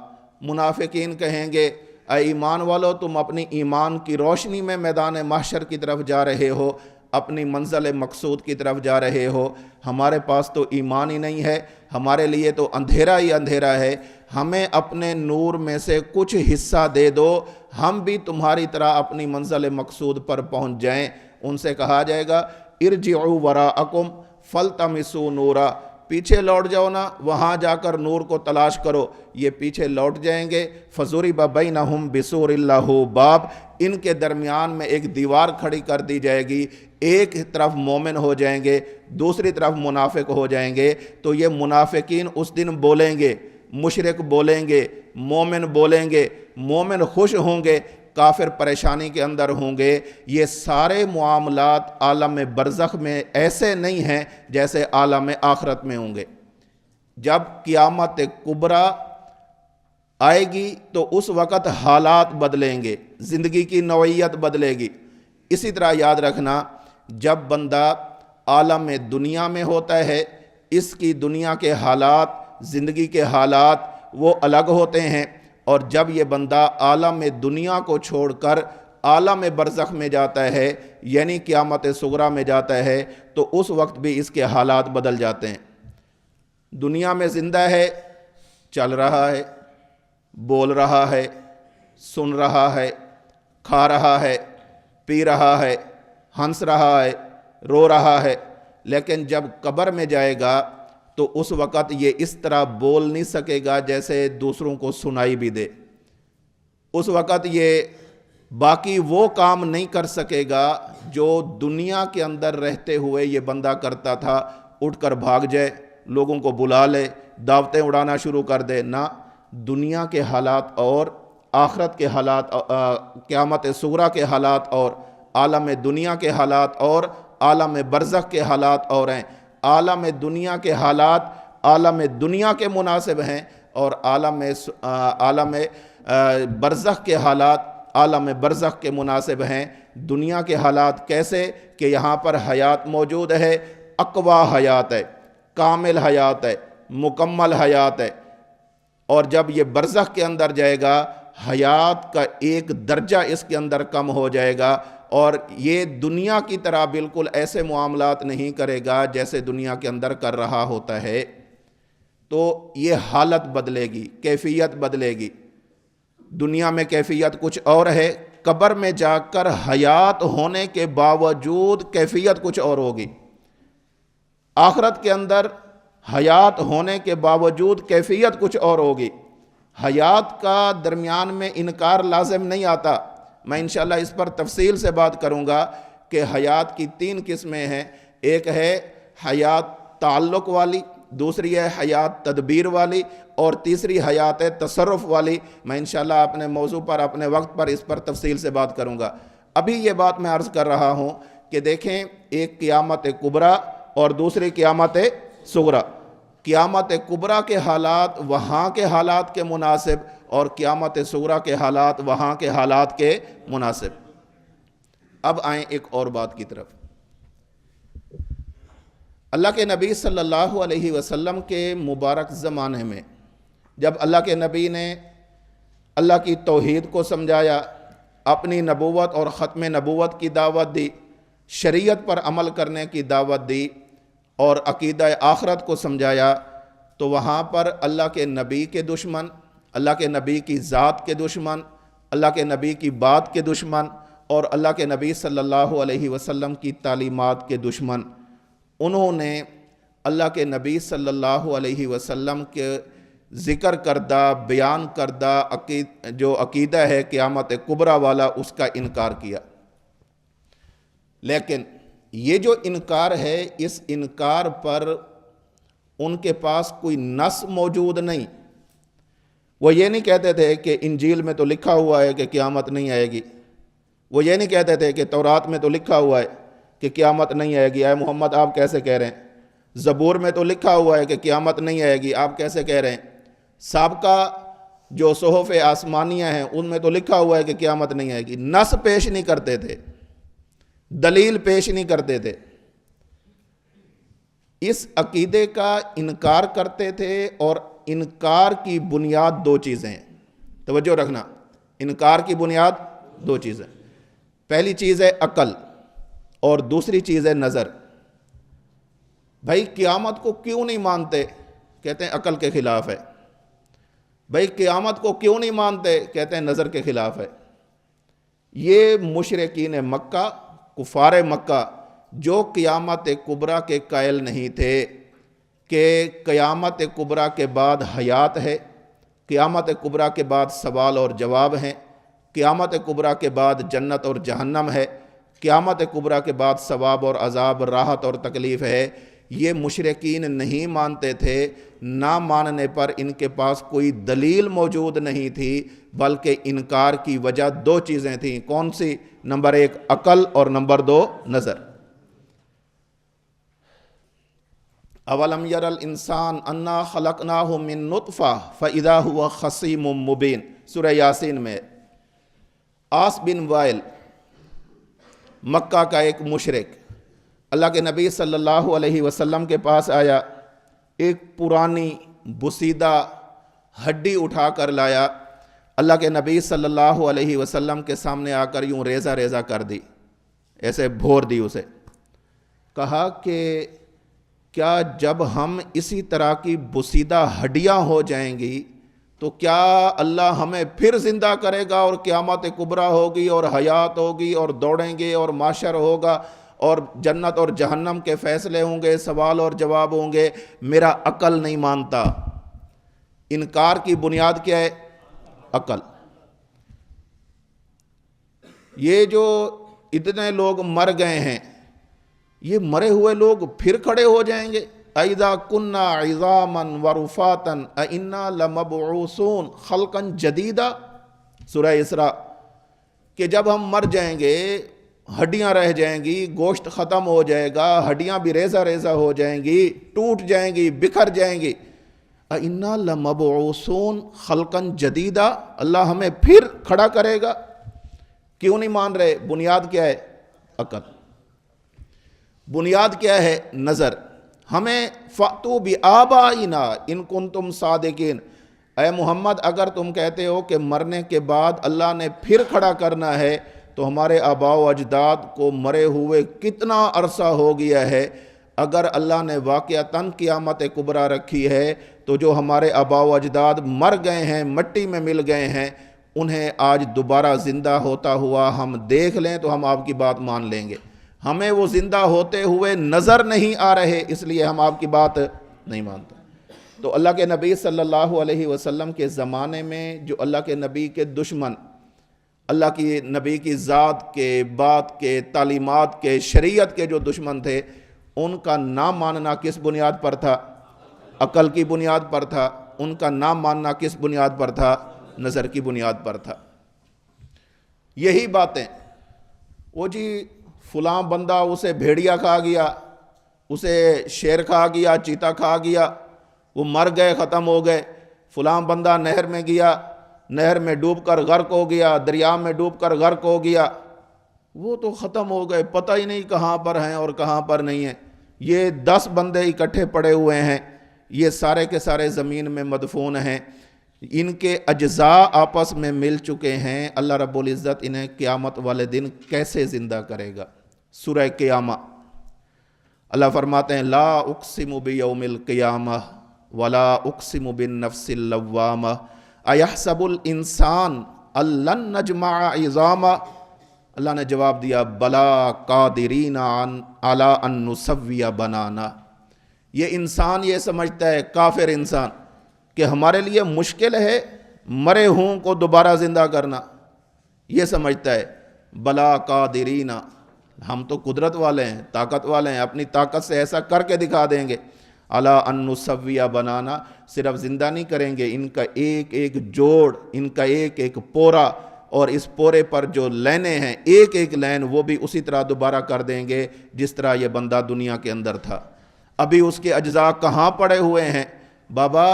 منافقین کہیں گے اے ایمان والو تم اپنی ایمان کی روشنی میں میدان محشر کی طرف جا رہے ہو، اپنی منزل مقصود کی طرف جا رہے ہو، ہمارے پاس تو ایمان ہی نہیں ہے، ہمارے لیے تو اندھیرا ہی اندھیرا ہے، ہمیں اپنے نور میں سے کچھ حصہ دے دو، ہم بھی تمہاری طرح اپنی منزل مقصود پر پہنچ جائیں۔ ان سے کہا جائے گا ارجعوا وراءکم فالتمسوا نورا، پیچھے لوٹ جاؤ نا، وہاں جا کر نور کو تلاش کرو۔ یہ پیچھے لوٹ جائیں گے، فضرب بینہم بسور لہ باب، ان کے درمیان میں ایک دیوار کھڑی کر دی جائے گی، ایک طرف مومن ہو جائیں گے، دوسری طرف منافق ہو جائیں گے، تو یہ منافقین اس دن بولیں گے، مشرک بولیں گے، مومن بولیں گے، مومن خوش ہوں گے، کافر پریشانی کے اندر ہوں گے۔ یہ سارے معاملات عالم برزخ میں ایسے نہیں ہیں جیسے عالم آخرت میں ہوں گے۔ جب قیامت کبریٰ آئے گی تو اس وقت حالات بدلیں گے، زندگی کی نوعیت بدلے گی۔ اسی طرح یاد رکھنا، جب بندہ عالم دنیا میں ہوتا ہے، اس کی دنیا کے حالات، زندگی کے حالات وہ الگ ہوتے ہیں، اور جب یہ بندہ عالم دنیا کو چھوڑ کر عالم برزخ میں جاتا ہے، یعنی قیامت صغریٰ میں جاتا ہے، تو اس وقت بھی اس کے حالات بدل جاتے ہیں۔ دنیا میں زندہ ہے، چل رہا ہے، بول رہا ہے، سن رہا ہے، کھا رہا ہے، پی رہا ہے، ہنس رہا ہے، رو رہا ہے، لیکن جب قبر میں جائے گا تو اس وقت یہ اس طرح بول نہیں سکے گا جیسے دوسروں کو سنائی بھی دے۔ اس وقت یہ باقی وہ کام نہیں کر سکے گا جو دنیا کے اندر رہتے ہوئے یہ بندہ کرتا تھا، اٹھ کر بھاگ جائے، لوگوں کو بلا لے، دعوتیں اڑانا شروع کر دے۔ نہ، دنیا کے حالات اور آخرت کے حالات، قیامت صغریٰ کے حالات اور عالم دنیا کے حالات اور عالم برزخ کے حالات اور ہیں۔ عالم دنیا کے حالات عالم دنیا کے مناسب ہیں، اور عالم برزخ کے حالات عالم برزخ کے مناسب ہیں۔ دنیا کے حالات کیسے کہ یہاں پر حیات موجود ہے، اقوا حیات ہے، کامل حیات ہے، مکمل حیات ہے، اور جب یہ برزخ کے اندر جائے گا، حیات کا ایک درجہ اس کے اندر کم ہو جائے گا، اور یہ دنیا کی طرح بالکل ایسے معاملات نہیں کرے گا جیسے دنیا کے اندر کر رہا ہوتا ہے۔ تو یہ حالت بدلے گی، کیفیت بدلے گی۔ دنیا میں کیفیت کچھ اور ہے، قبر میں جا کر حیات ہونے کے باوجود کیفیت کچھ اور ہوگی۔ آخرت کے اندر حیات ہونے کے باوجود کیفیت کچھ اور ہوگی۔ حیات کا درمیان میں انکار لازم نہیں آتا، میں انشاءاللہ اس پر تفصیل سے بات کروں گا کہ حیات کی 3 قسمیں ہیں۔ ایک ہے حیات تعلق والی، دوسری ہے حیات تدبیر والی، اور تیسری حیات تصرف والی۔ میں انشاءاللہ اپنے موضوع پر، اپنے وقت پر اس پر تفصیل سے بات کروں گا۔ ابھی یہ بات میں عرض کر رہا ہوں کہ دیکھیں، ایک قیامت کبریٰ اور دوسری قیامت صغریٰ۔ قیامت کبریٰ کے حالات وہاں کے حالات کے مناسب، اور قیامت صغریٰ کے حالات وہاں کے حالات کے مناسب۔ اب آئیں ایک اور بات کی طرف۔ اللہ کے نبی صلی اللہ علیہ وسلم کے مبارک زمانے میں جب اللہ کے نبی نے اللہ کی توحید کو سمجھایا، اپنی نبوت اور ختم نبوت کی دعوت دی، شریعت پر عمل کرنے کی دعوت دی، اور عقیدہ آخرت کو سمجھایا، تو وہاں پر اللہ کے نبی کے دشمن، اللہ کے نبی کی ذات کے دشمن، اللہ کے نبی کی بات کے دشمن، اور اللہ کے نبی صلی اللہ علیہ وسلم کی تعلیمات کے دشمن، انہوں نے اللہ کے نبی صلی اللہ علیہ وسلم کے ذکر کردہ، بیان کردہ جو عقیدہ ہے قیامت کبریٰ والا، اس کا انکار کیا۔ لیکن یہ جو انکار ہے، اس انکار پر ان کے پاس کوئی نص موجود نہیں۔ وہ یہ نہیں کہتے تھے کہ انجیل میں تو لکھا ہوا ہے کہ قیامت نہیں آئے گی، وہ یہ نہیں کہتے تھے کہ تورات میں تو لکھا ہوا ہے کہ قیامت نہیں آئے گی، اے محمد آپ کیسے کہہ رہے ہیں؟ زبور میں تو لکھا ہوا ہے کہ قیامت نہیں آئے گی، آپ کیسے کہہ رہے ہیں؟ سابقہ جو صحف آسمانیہ ہیں ان میں تو لکھا ہوا ہے کہ قیامت نہیں آئے گی۔ نص پیش نہیں کرتے تھے، دلیل پیش نہیں کرتے تھے، اس عقیدے کا انکار کرتے تھے۔ اور انکار کی بنیاد 2 چیزیں ہیں، توجہ رکھنا۔ انکار کی بنیاد دو چیزیں، پہلی چیز ہے عقل اور دوسری چیز ہے نظر۔ بھائی قیامت کو کیوں نہیں مانتے؟ کہتے ہیں عقل کے خلاف ہے۔ بھائی قیامت کو کیوں نہیں مانتے؟ کہتے ہیں نظر کے خلاف ہے۔ یہ مشرکین مکہ، کفار مکہ، جو قیامت کبریٰ کے قائل نہیں تھے کہ قیامت کبریٰ کے بعد حیات ہے، قیامت کبریٰ کے بعد سوال اور جواب ہیں، قیامت کبریٰ کے بعد جنت اور جہنم ہے، قیامت کبریٰ کے بعد ثواب اور عذاب، راحت اور تکلیف ہے، یہ مشرکین نہیں مانتے تھے۔ نہ ماننے پر ان کے پاس کوئی دلیل موجود نہیں تھی، بلکہ انکار کی وجہ دو چیزیں تھیں۔ کون سی؟ نمبر ایک عقل اور نمبر دو نظر۔ اولم یر الانسان انا خلقناہ من نطفہ فاذا هو خصیم مبین، سورہ یاسین میں۔ آس بن وائل مکہ کا ایک مشرک اللہ کے نبی صلی اللہ علیہ وسلم کے پاس آیا، ایک پرانی بسیدہ ہڈی اٹھا کر لایا، اللہ کے نبی صلی اللہ علیہ وسلم کے سامنے آ کر یوں ریزہ ریزہ کر دی، ایسے بھور دی اسے۔ کہا کہ کیا جب ہم اسی طرح کی بسیدہ ہڈیاں ہو جائیں گی تو کیا اللہ ہمیں پھر زندہ کرے گا اور قیامت کبریٰ ہوگی اور حیات ہوگی اور دوڑیں گے اور معاشر ہوگا اور جنت اور جہنم کے فیصلے ہوں گے، سوال اور جواب ہوں گے؟ میرا عقل نہیں مانتا۔ انکار کی بنیاد کیا ہے؟ عقل۔ یہ جو اتنے لوگ مر گئے ہیں، یہ مرے ہوئے لوگ پھر کھڑے ہو جائیں گے؟ اَإِذَا كُنَّا عِظَامًا وَرُفَاتًا أَإِنَّا لَمَبْعُوثُونَ خَلْقًا جَدِيدًا، سورہ اسراء، کہ جب ہم مر جائیں گے، ہڈیاں رہ جائیں گی، گوشت ختم ہو جائے گا، ہڈیاں بھی ریزہ ریزہ ہو جائیں گی، ٹوٹ جائیں گی، بکھر جائیں گی، أَإِنَّا لَمَبْعُوثُونَ خَلْقًا جَدِيدًا، اللہ ہمیں پھر کھڑا کرے گا؟ کیوں نہیں مان رہے؟ بنیاد کیا ہے؟ عقل۔ بنیاد کیا ہے؟ نظر۔ ہمیں فَأْتُوا بِآبَائِنَا إِن كُنتُمْ صَادِقِينَ، اے محمد اگر تم کہتے ہو کہ مرنے کے بعد اللہ نے پھر کھڑا کرنا ہے تو ہمارے آباء و اجداد کو مرے ہوئے کتنا عرصہ ہو گیا ہے۔ اگر اللہ نے واقعتاً قیامت کبریٰ رکھی ہے تو جو ہمارے آباء و اجداد مر گئے ہیں، مٹی میں مل گئے ہیں، انہیں آج دوبارہ زندہ ہوتا ہوا ہم دیکھ لیں تو ہم آپ کی بات مان لیں گے۔ ہمیں وہ زندہ ہوتے ہوئے نظر نہیں آ رہے، اس لیے ہم آپ کی بات نہیں مانتے۔ تو اللہ کے نبی صلی اللہ علیہ وسلم کے زمانے میں جو اللہ کے نبی کے دشمن، اللہ کی نبی کی ذات کے، بات کے، تعلیمات کے، شریعت کے جو دشمن تھے، ان کا نہ ماننا کس بنیاد پر تھا؟ عقل کی بنیاد پر تھا۔ ان کا نہ ماننا کس بنیاد پر تھا؟ نظر کی بنیاد پر تھا۔ یہی باتیں، وہ جی فلاں بندہ اسے بھیڑیا کھا گیا، اسے شیر کھا گیا، چیتا کھا گیا، وہ مر گئے، ختم ہو گئے۔ فلاں بندہ نہر میں گیا، نہر میں ڈوب کر غرق ہو گیا، دریا میں ڈوب کر غرق ہو گیا، وہ تو ختم ہو گئے، پتہ ہی نہیں کہاں پر ہیں اور کہاں پر نہیں ہیں۔ یہ 10 بندے اکٹھے پڑے ہوئے ہیں، یہ سارے کے سارے زمین میں مدفون ہیں، ان کے اجزاء آپس میں مل چکے ہیں۔ اللہ رب العزت انہیں قیامت والے دن کیسے زندہ کرے گا؟ سورہ قیامہ اللہ فرماتے ہیں لا اقسم بیوم القیامہ ولا اقسم بالنفس اللوامہ ایحسب الانسان ان لن نجمع عظامہ۔ اللہ نے جواب دیا بلا قادرین علی ان نسوی بنانا۔ یہ انسان یہ سمجھتا ہے، کافر انسان، کہ ہمارے لیے مشکل ہے مرے ہوں کو دوبارہ زندہ کرنا، یہ سمجھتا ہے۔ بلا قادرین، ہم تو قدرت والے ہیں، طاقت والے ہیں، اپنی طاقت سے ایسا کر کے دکھا دیں گے۔ علی ان نسوی بنانا، صرف زندہ نہیں کریں گے، ان کا ایک ایک جوڑ، ان کا ایک ایک پورا، اور اس پورے پر جو لائنیں ہیں، ایک ایک لائن، وہ بھی اسی طرح دوبارہ کر دیں گے جس طرح یہ بندہ دنیا کے اندر تھا۔ ابھی اس کے اجزاء کہاں پڑے ہوئے ہیں؟ بابا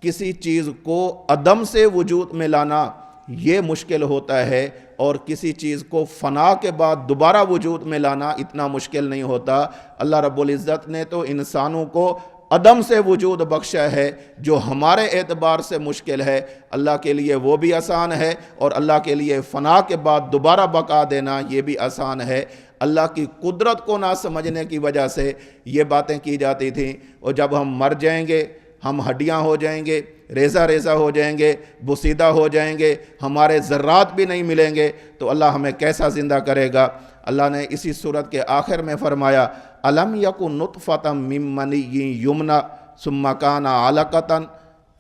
کسی چیز کو عدم سے وجود میں لانا یہ مشکل ہوتا ہے، اور کسی چیز کو فنا کے بعد دوبارہ وجود میں لانا اتنا مشکل نہیں ہوتا۔ اللہ رب العزت نے تو انسانوں کو عدم سے وجود بخشا ہے جو ہمارے اعتبار سے مشکل ہے، اللہ کے لیے وہ بھی آسان ہے، اور اللہ کے لیے فنا کے بعد دوبارہ بقا دینا یہ بھی آسان ہے۔ اللہ کی قدرت کو نہ سمجھنے کی وجہ سے یہ باتیں کی جاتی تھیں، اور جب ہم مر جائیں گے، ہم ہڈیاں ہو جائیں گے، ریزہ ریزہ ہو جائیں گے، بوسیدہ ہو جائیں گے، ہمارے ذرات بھی نہیں ملیں گے، تو اللہ ہمیں کیسا زندہ کرے گا؟ اللہ نے اسی صورت کے آخر میں فرمایا الم یکن نطفۃ من منی یمنی ثم کان علقۃ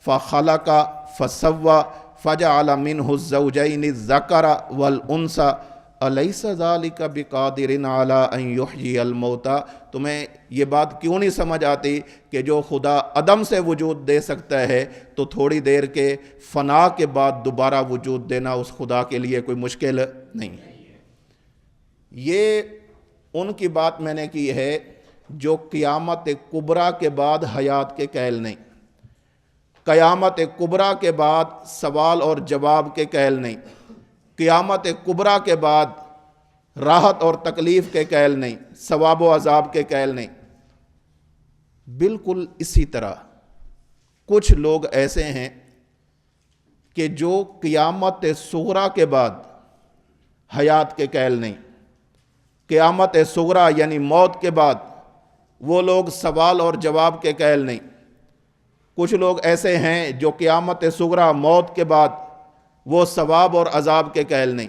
فخلق فسوی فجعل منہ الزوجین الذکر والانثی الیس ذلک بقادر علی ان یحیی الموتی۔ تمہیں یہ بات کیوں نہیں سمجھ آتی کہ جو خدا عدم سے وجود دے سکتا ہے تو تھوڑی دیر کے فنا کے بعد دوبارہ وجود دینا اس خدا کے لیے کوئی مشکل نہیں ہے۔ یہ ان کی بات میں نے کی ہے جو قیامت کبریٰ کے بعد حیات کے قائل نہیں، قیامت کبریٰ کے بعد سوال اور جواب کے قائل نہیں، قیامت کبریٰ کے بعد راحت اور تکلیف کے قائل نہیں، ثواب و عذاب کے قائل نہیں۔ بالکل اسی طرح کچھ لوگ ایسے ہیں کہ جو قیامت صغریٰ کے بعد حیات کے قائل نہیں، قیامت صغریٰ یعنی موت کے بعد وہ لوگ سوال اور جواب کے قائل نہیں۔ کچھ لوگ ایسے ہیں جو قیامت صغریٰ موت کے بعد وہ ثواب اور عذاب کے قائل نہیں۔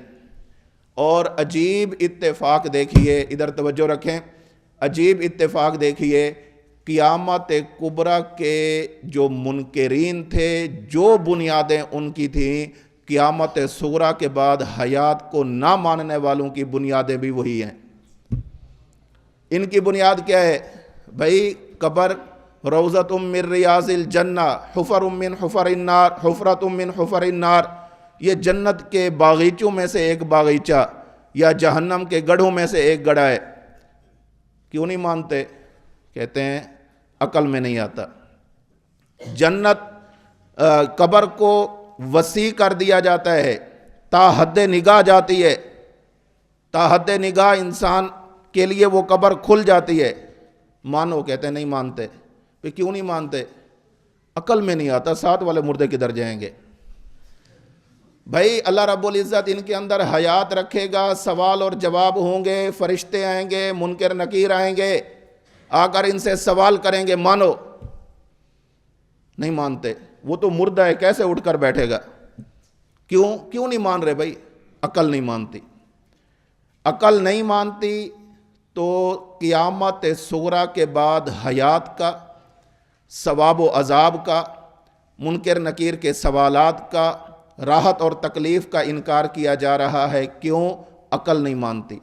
اور عجیب اتفاق دیکھیے، ادھر توجہ رکھیں، عجیب اتفاق دیکھیے، قیامت کبریٰ کے جو منکرین تھے، جو بنیادیں ان کی تھیں، قیامت صغریٰ کے بعد حیات کو نہ ماننے والوں کی بنیادیں بھی وہی ہیں۔ ان کی بنیاد کیا ہے؟ بھائی قبر روضۃ من ریاض الجنہ، حفر من حفر النار، حفرۃ من حفر النار، یہ جنت کے باغیچوں میں سے ایک باغیچہ یا جہنم کے گڑھوں میں سے ایک گڑھا ہے۔ کیوں نہیں مانتے؟ کہتے ہیں عقل میں نہیں آتا۔ جنت قبر کو وسیع کر دیا جاتا ہے، تا حد نگاہ جاتی ہے، تا حد نگاہ انسان کے لیے وہ قبر کھل جاتی ہے، مانو؟ کہتے ہیں نہیں مانتے۔ پھر کیوں نہیں مانتے؟ عقل میں نہیں آتا، ساتھ والے مردے کدھر جائیں گے؟ بھائی اللہ رب العزت ان کے اندر حیات رکھے گا، سوال اور جواب ہوں گے، فرشتے آئیں گے، منکر نکیر آئیں گے، آ کر ان سے سوال کریں گے، مانو؟ نہیں مانتے۔ وہ تو مردہ ہے، کیسے اٹھ کر بیٹھے گا؟ کیوں نہیں مان رہے بھائی؟ عقل نہیں مانتی۔ عقل نہیں مانتی تو قیامت صغریٰ کے بعد حیات کا، ثواب و عذاب کا، منکر نکیر کے سوالات کا، راحت اور تکلیف کا انکار کیا جا رہا ہے۔ کیوں؟ عقل نہیں مانتی۔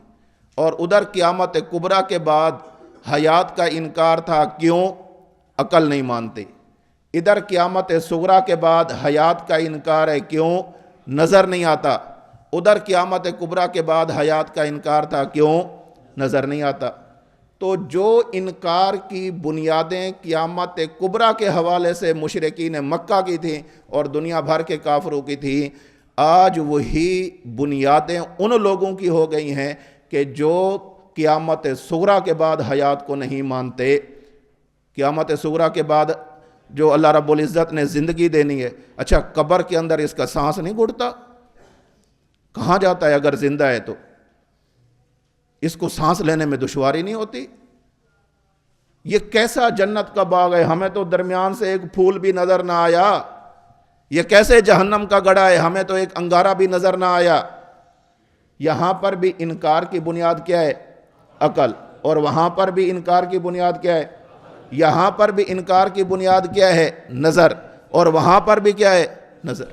اور ادھر قیامت کبریٰ کے بعد حیات کا انکار تھا، کیوں؟ عقل نہیں مانتی۔ ادھر قیامت صغریٰ کے بعد حیات کا انکار ہے، کیوں؟ نظر نہیں آتا۔ ادھر قیامت کبریٰ کے بعد حیات کا انکار تھا، کیوں؟ نظر نہیں آتا۔ تو جو انکار کی بنیادیں قیامت کبریٰ کے حوالے سے مشرکین مکہ کی تھیں اور دنیا بھر کے کافروں کی تھیں، آج وہی بنیادیں ان لوگوں کی ہو گئی ہیں کہ جو قیامت صغریٰ کے بعد حیات کو نہیں مانتے۔ قیامت صغریٰ کے بعد جو اللہ رب العزت نے زندگی دینی ہے، اچھا قبر کے اندر اس کا سانس نہیں گھٹتا؟ کہاں جاتا ہے اگر زندہ ہے تو؟ اس کو سانس لینے میں دشواری نہیں ہوتی؟ یہ کیسا جنت کا باغ ہے، ہمیں تو درمیان سے ایک پھول بھی نظر نہ آیا۔ یہ کیسے جہنم کا گڑھا ہے، ہمیں تو ایک انگارہ بھی نظر نہ آیا۔ یہاں پر بھی انکار کی بنیاد کیا ہے؟ عقل۔ اور وہاں پر بھی انکار کی بنیاد کیا ہے؟ یہاں پر بھی انکار کی بنیاد کیا ہے؟ نظر۔ اور وہاں پر بھی کیا ہے؟ نظر۔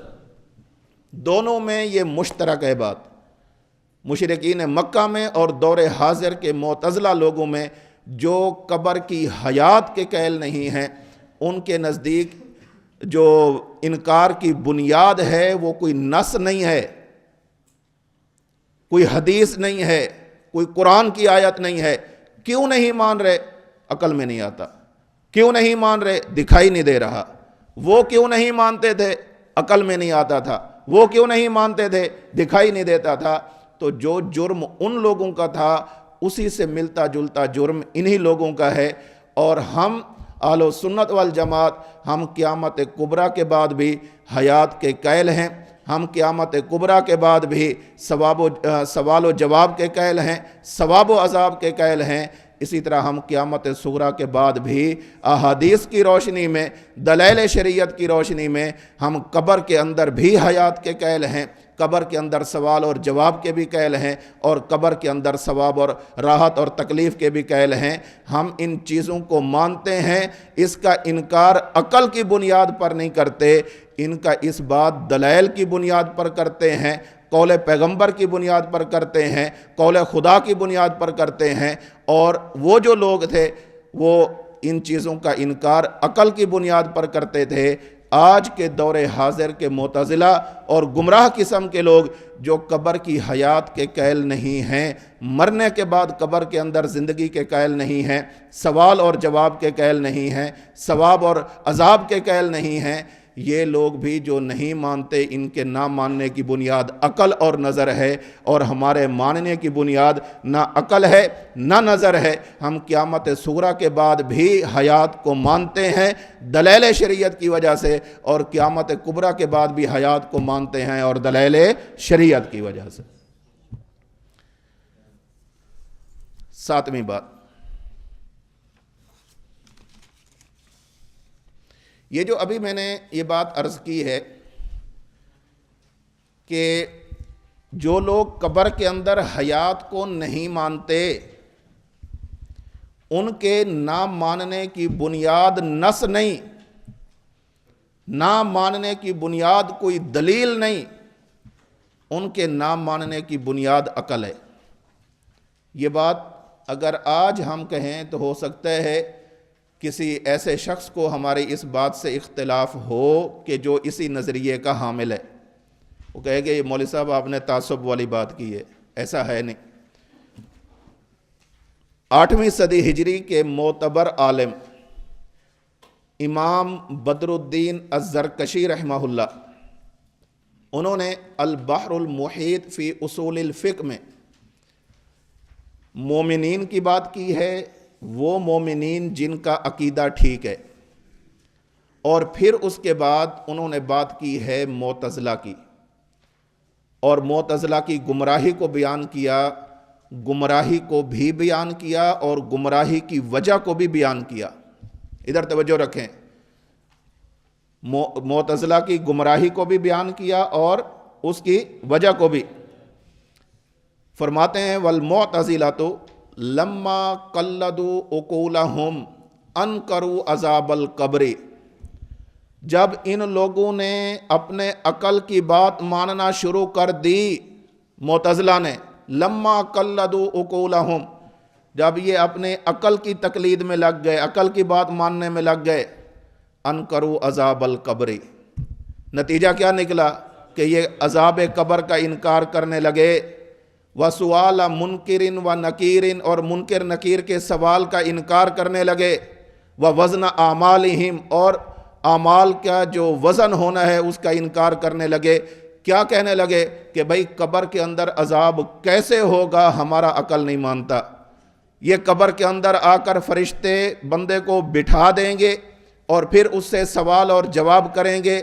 دونوں میں یہ مشترک ہے بات۔ مشرکین مکہ میں اور دور حاضر کے معتزلہ لوگوں میں جو قبر کی حیات کے قائل نہیں ہیں، ان کے نزدیک جو انکار کی بنیاد ہے وہ کوئی نص نہیں ہے، کوئی حدیث نہیں ہے، کوئی قرآن کی آیت نہیں ہے۔ کیوں نہیں مان رہے؟ عقل میں نہیں آتا۔ کیوں نہیں مان رہے؟ دکھائی نہیں دے رہا۔ وہ کیوں نہیں مانتے تھے؟ عقل میں نہیں آتا تھا۔ وہ کیوں نہیں مانتے تھے؟ دکھائی نہیں دیتا تھا۔ تو جو جرم ان لوگوں کا تھا اسی سے ملتا جلتا جرم انہی لوگوں کا ہے۔ اور ہم اہل سنت والجماعت ہم قیامت کبریٰ کے بعد بھی حیات کے قائل ہیں، ہم قیامت کبریٰ کے بعد بھی سوال و جواب کے قائل ہیں، ثواب و عذاب کے قائل ہیں۔ اسی طرح ہم قیامت صغریٰ کے بعد بھی احادیث کی روشنی میں، دلائل شریعت کی روشنی میں ہم قبر کے اندر بھی حیات کے قائل ہیں، قبر کے اندر سوال اور جواب کے بھی قائل ہیں، اور قبر کے اندر ثواب اور راحت اور تکلیف کے بھی قائل ہیں۔ ہم ان چیزوں کو مانتے ہیں، اس کا انکار عقل کی بنیاد پر نہیں کرتے، ان کا اس بات دلائل کی بنیاد پر کرتے ہیں، قول پیغمبر کی بنیاد پر کرتے ہیں، قول خدا کی بنیاد پر کرتے ہیں۔ اور وہ جو لوگ تھے وہ ان چیزوں کا انکار عقل کی بنیاد پر کرتے تھے۔ آج کے دور حاضر کے معتزلہ اور گمراہ قسم کے لوگ جو قبر کی حیات کے قائل نہیں ہیں، مرنے کے بعد قبر کے اندر زندگی کے قائل نہیں ہیں، سوال اور جواب کے قائل نہیں ہیں، ثواب اور عذاب کے قائل نہیں ہیں، یہ لوگ بھی جو نہیں مانتے، ان کے نہ ماننے کی بنیاد عقل اور نظر ہے، اور ہمارے ماننے کی بنیاد نہ عقل ہے نہ نظر ہے۔ ہم قیامت صغریٰ کے بعد بھی حیات کو مانتے ہیں دلائل شریعت کی وجہ سے، اور قیامت کبریٰ کے بعد بھی حیات کو مانتے ہیں اور دلائل شریعت کی وجہ سے۔ ساتویں بات، یہ جو ابھی میں نے یہ بات عرض کی ہے کہ جو لوگ قبر کے اندر حیات کو نہیں مانتے، ان کے نہ ماننے کی بنیاد نص نہیں، نہ ماننے کی بنیاد کوئی دلیل نہیں، ان کے نہ ماننے کی بنیاد عقل ہے۔ یہ بات اگر آج ہم کہیں تو ہو سکتا ہے کسی ایسے شخص کو ہماری اس بات سے اختلاف ہو کہ جو اسی نظریے کا حامل ہے، وہ کہے گے یہ مولوی صاحب آپ نے تعصب والی بات کی ہے، ایسا ہے نہیں۔ 8ویں صدی ہجری کے معتبر عالم امام بدر الدین الزرکشی رحمہ اللہ، انہوں نے البحر المحیط فی اصول الفقہ میں مومنین کی بات کی ہے، وہ مومنین جن کا عقیدہ ٹھیک ہے، اور پھر اس کے بعد انہوں نے بات کی ہے معتزلہ کی، اور معتزلہ کی گمراہی کو بیان کیا، گمراہی کو بھی بیان کیا اور گمراہی کی وجہ کو بھی بیان کیا۔ ادھر توجہ رکھیں، معتزلہ کی گمراہی کو بھی بیان کیا اور اس کی وجہ کو بھی۔ فرماتے ہیں وَالْمُعْتَزِلَةُ لَمَّا قَلَّدُوا عُقُولَهُمْ أَنْكَرُوا عَذَابَ الْقَبْرِ، جب ان لوگوں نے اپنے عقل کی بات ماننا شروع کر دی، معتزلہ نے، لَمَّا قَلَّدُوا عُقُولَهُمْ، جب یہ اپنے عقل کی تقلید میں لگ گئے، عقل کی بات ماننے میں لگ گئے، أَنْكَرُوا عَذَابَ الْقَبْرِ، نتیجہ کیا نکلا کہ یہ عذاب قبر کا انکار کرنے لگے، وَسُوَالَ مُنْكِرٍ وَنَكِيرٍ، اور منکر نکیر کے سوال کا انکار کرنے لگے، وَوَزْنَ أَعْمَالِهِمْ، اور اعمال کا جو وزن ہونا ہے اس کا انکار کرنے لگے۔ کیا کہنے لگے کہ بھئی قبر کے اندر عذاب کیسے ہوگا، ہمارا عقل نہیں مانتا، یہ قبر کے اندر آ کر فرشتے بندے کو بٹھا دیں گے اور پھر اس سے سوال اور جواب کریں گے،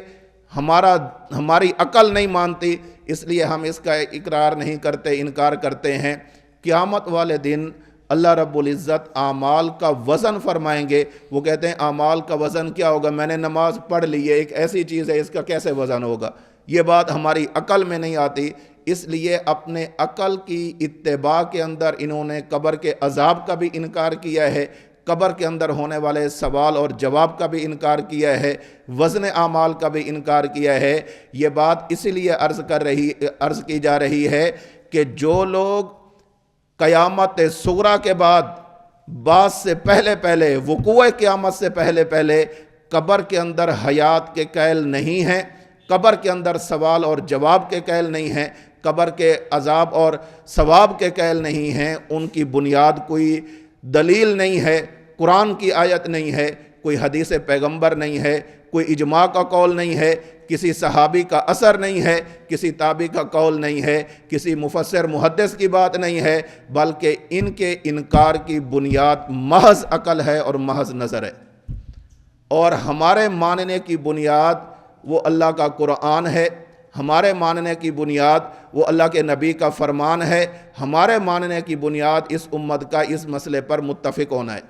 ہماری عقل نہیں مانتی، اس لیے ہم اس کا اقرار نہیں کرتے، انکار کرتے ہیں۔ قیامت والے دن اللہ رب العزت اعمال کا وزن فرمائیں گے۔ وہ کہتے ہیں اعمال کا وزن کیا ہوگا، میں نے نماز پڑھ لی ہے، ایک ایسی چیز ہے، اس کا کیسے وزن ہوگا، یہ بات ہماری عقل میں نہیں آتی۔ اس لیے اپنے عقل کی اتباع کے اندر انہوں نے قبر کے عذاب کا بھی انکار کیا ہے، قبر کے اندر ہونے والے سوال اور جواب کا بھی انکار کیا ہے، وزن اعمال کا بھی انکار کیا ہے۔ یہ بات اسی لیے عرض کی جا رہی ہے کہ جو لوگ قیامت صغریٰ کے بعد سے پہلے وقوع قیامت سے پہلے قبر کے اندر حیات کے قائل نہیں ہیں، قبر کے اندر سوال اور جواب کے قائل نہیں ہیں، قبر کے عذاب اور ثواب کے قائل نہیں ہیں، ان کی بنیاد کوئی دلیل نہیں ہے، قرآن کی آیت نہیں ہے، کوئی حدیث پیغمبر نہیں ہے، کوئی اجماع کا قول نہیں ہے، کسی صحابی کا اثر نہیں ہے، کسی تابعی کا قول نہیں ہے، کسی مفسر محدث کی بات نہیں ہے، بلکہ ان کے انکار کی بنیاد محض عقل ہے اور محض نظر ہے۔ اور ہمارے ماننے کی بنیاد وہ اللہ کا قرآن ہے، ہمارے ماننے کی بنیاد وہ اللہ کے نبی کا فرمان ہے، ہمارے ماننے کی بنیاد اس امت کا اس مسئلے پر متفق ہونا ہے۔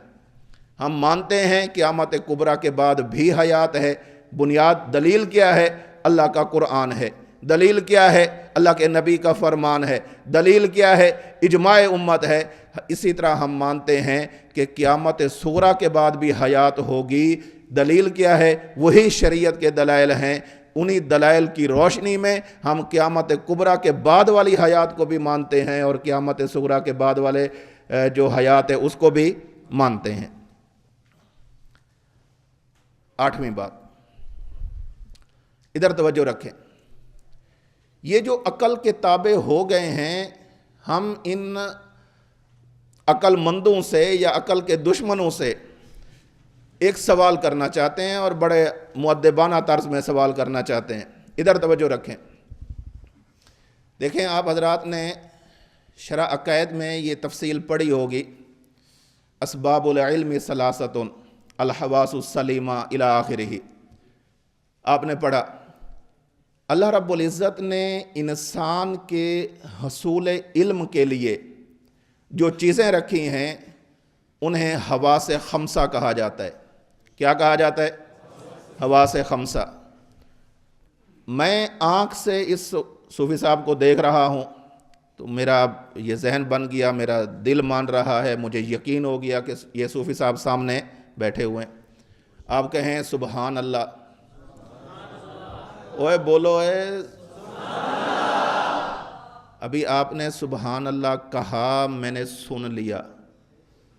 ہم مانتے ہیں قیامت کبریٰ کے بعد بھی حیات ہے، بنیاد دلیل کیا ہے؟ اللہ کا قرآن ہے۔ دلیل کیا ہے؟ اللہ کے نبی کا فرمان ہے۔ دلیل کیا ہے؟ اجماع امت ہے۔ اسی طرح ہم مانتے ہیں کہ قیامت صغریٰ کے بعد بھی حیات ہوگی۔ دلیل کیا ہے؟ وہی شریعت کے دلائل ہیں۔ انہی دلائل کی روشنی میں ہم قیامت کبریٰ کے بعد والی حیات کو بھی مانتے ہیں اور قیامت صغریٰ کے بعد والے جو حیات ہے اس کو بھی مانتے ہیں۔ 8ویں بات، ادھر توجہ رکھیں۔ یہ جو عقل کے تابع ہو گئے ہیں، ہم ان عقل مندوں سے یا عقل کے دشمنوں سے ایک سوال کرنا چاہتے ہیں اور بڑے مؤدبانہ طرز میں سوال کرنا چاہتے ہیں۔ ادھر توجہ رکھیں۔ دیکھیں، آپ حضرات نے شرح عقائد میں یہ تفصیل پڑھی ہوگی، اسباب العلم ثلاثۃ الحواس السلیمہ الی آخرہ۔ آپ نے پڑھا اللہ رب العزت نے انسان کے حصول علم کے لیے جو چیزیں رکھی ہیں انہیں حواس خمسہ کہا جاتا ہے۔ کیا کہا جاتا ہے؟ حواس خمسہ۔ میں آنکھ سے اس صوفی صاحب کو دیکھ رہا ہوں تو میرا یہ ذہن بن گیا، میرا دل مان رہا ہے، مجھے یقین ہو گیا کہ یہ صوفی صاحب سامنے بیٹھے ہوئے ہیں۔ آپ کہیں سبحان اللہ، اوے بولو اے، ابھی آپ نے سبحان اللہ کہا، میں نے سن لیا۔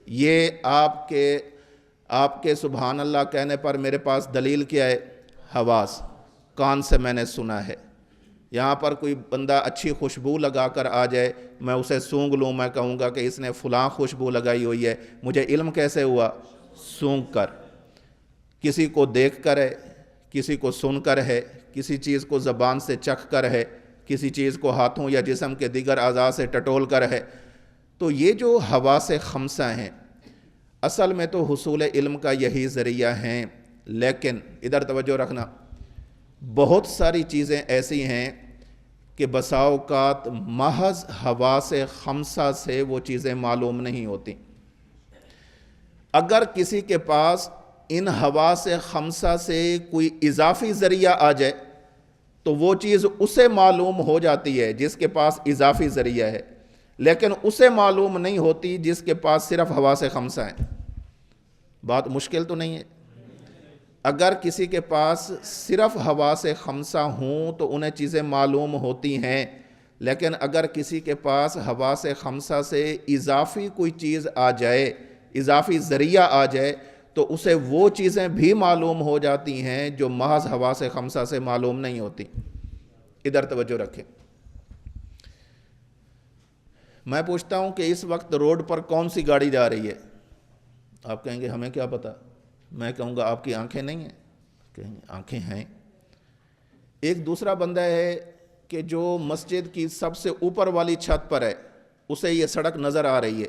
یہ آپ کے سبحان اللہ کہنے پر میرے پاس دلیل کیا ہے؟ حواس، کان سے میں نے سنا ہے۔ یہاں پر کوئی بندہ اچھی خوشبو لگا کر آ جائے، میں اسے سونگھ لوں، میں کہوں گا کہ اس نے فلاں خوشبو لگائی ہوئی ہے، مجھے علم کیسے ہوا؟ سونگھ کر۔ کسی کو دیکھ کر ہے، کسی کو سن کر ہے، کسی چیز کو زبان سے چکھ کر ہے، کسی چیز کو ہاتھوں یا جسم کے دیگر اعضاء سے ٹٹول کر ہے۔ تو یہ جو حواس خمسہ ہیں اصل میں تو حصول علم کا یہی ذریعہ ہیں، لیکن ادھر توجہ رکھنا، بہت ساری چیزیں ایسی ہیں کہ بسا اوقات محض حواس خمسہ سے وہ چیزیں معلوم نہیں ہوتی۔ اگر کسی کے پاس ان حواس خمسہ سے کوئی اضافی ذریعہ آ جائے تو وہ چیز اسے معلوم ہو جاتی ہے جس کے پاس اضافی ذریعہ ہے، لیکن اسے معلوم نہیں ہوتی جس کے پاس صرف حواس خمسہ ہیں۔ بات مشکل تو نہیں ہے؟ اگر کسی کے پاس صرف حواس خمسہ ہوں تو انہیں چیزیں معلوم ہوتی ہیں، لیکن اگر کسی کے پاس حواس خمسہ سے اضافی کوئی چیز آ جائے، اضافی ذریعہ آ جائے، تو اسے وہ چیزیں بھی معلوم ہو جاتی ہیں جو محض حواس خمسہ سے معلوم نہیں ہوتی۔ ادھر توجہ رکھیں۔ میں پوچھتا ہوں کہ اس وقت روڈ پر کون سی گاڑی جا رہی ہے؟ آپ کہیں گے ہمیں کیا پتہ؟ میں کہوں گا آپ کی آنکھیں نہیں ہیں؟ کہیں گے آنکھیں ہیں۔ ایک دوسرا بندہ ہے کہ جو مسجد کی سب سے اوپر والی چھت پر ہے، اسے یہ سڑک نظر آ رہی ہے۔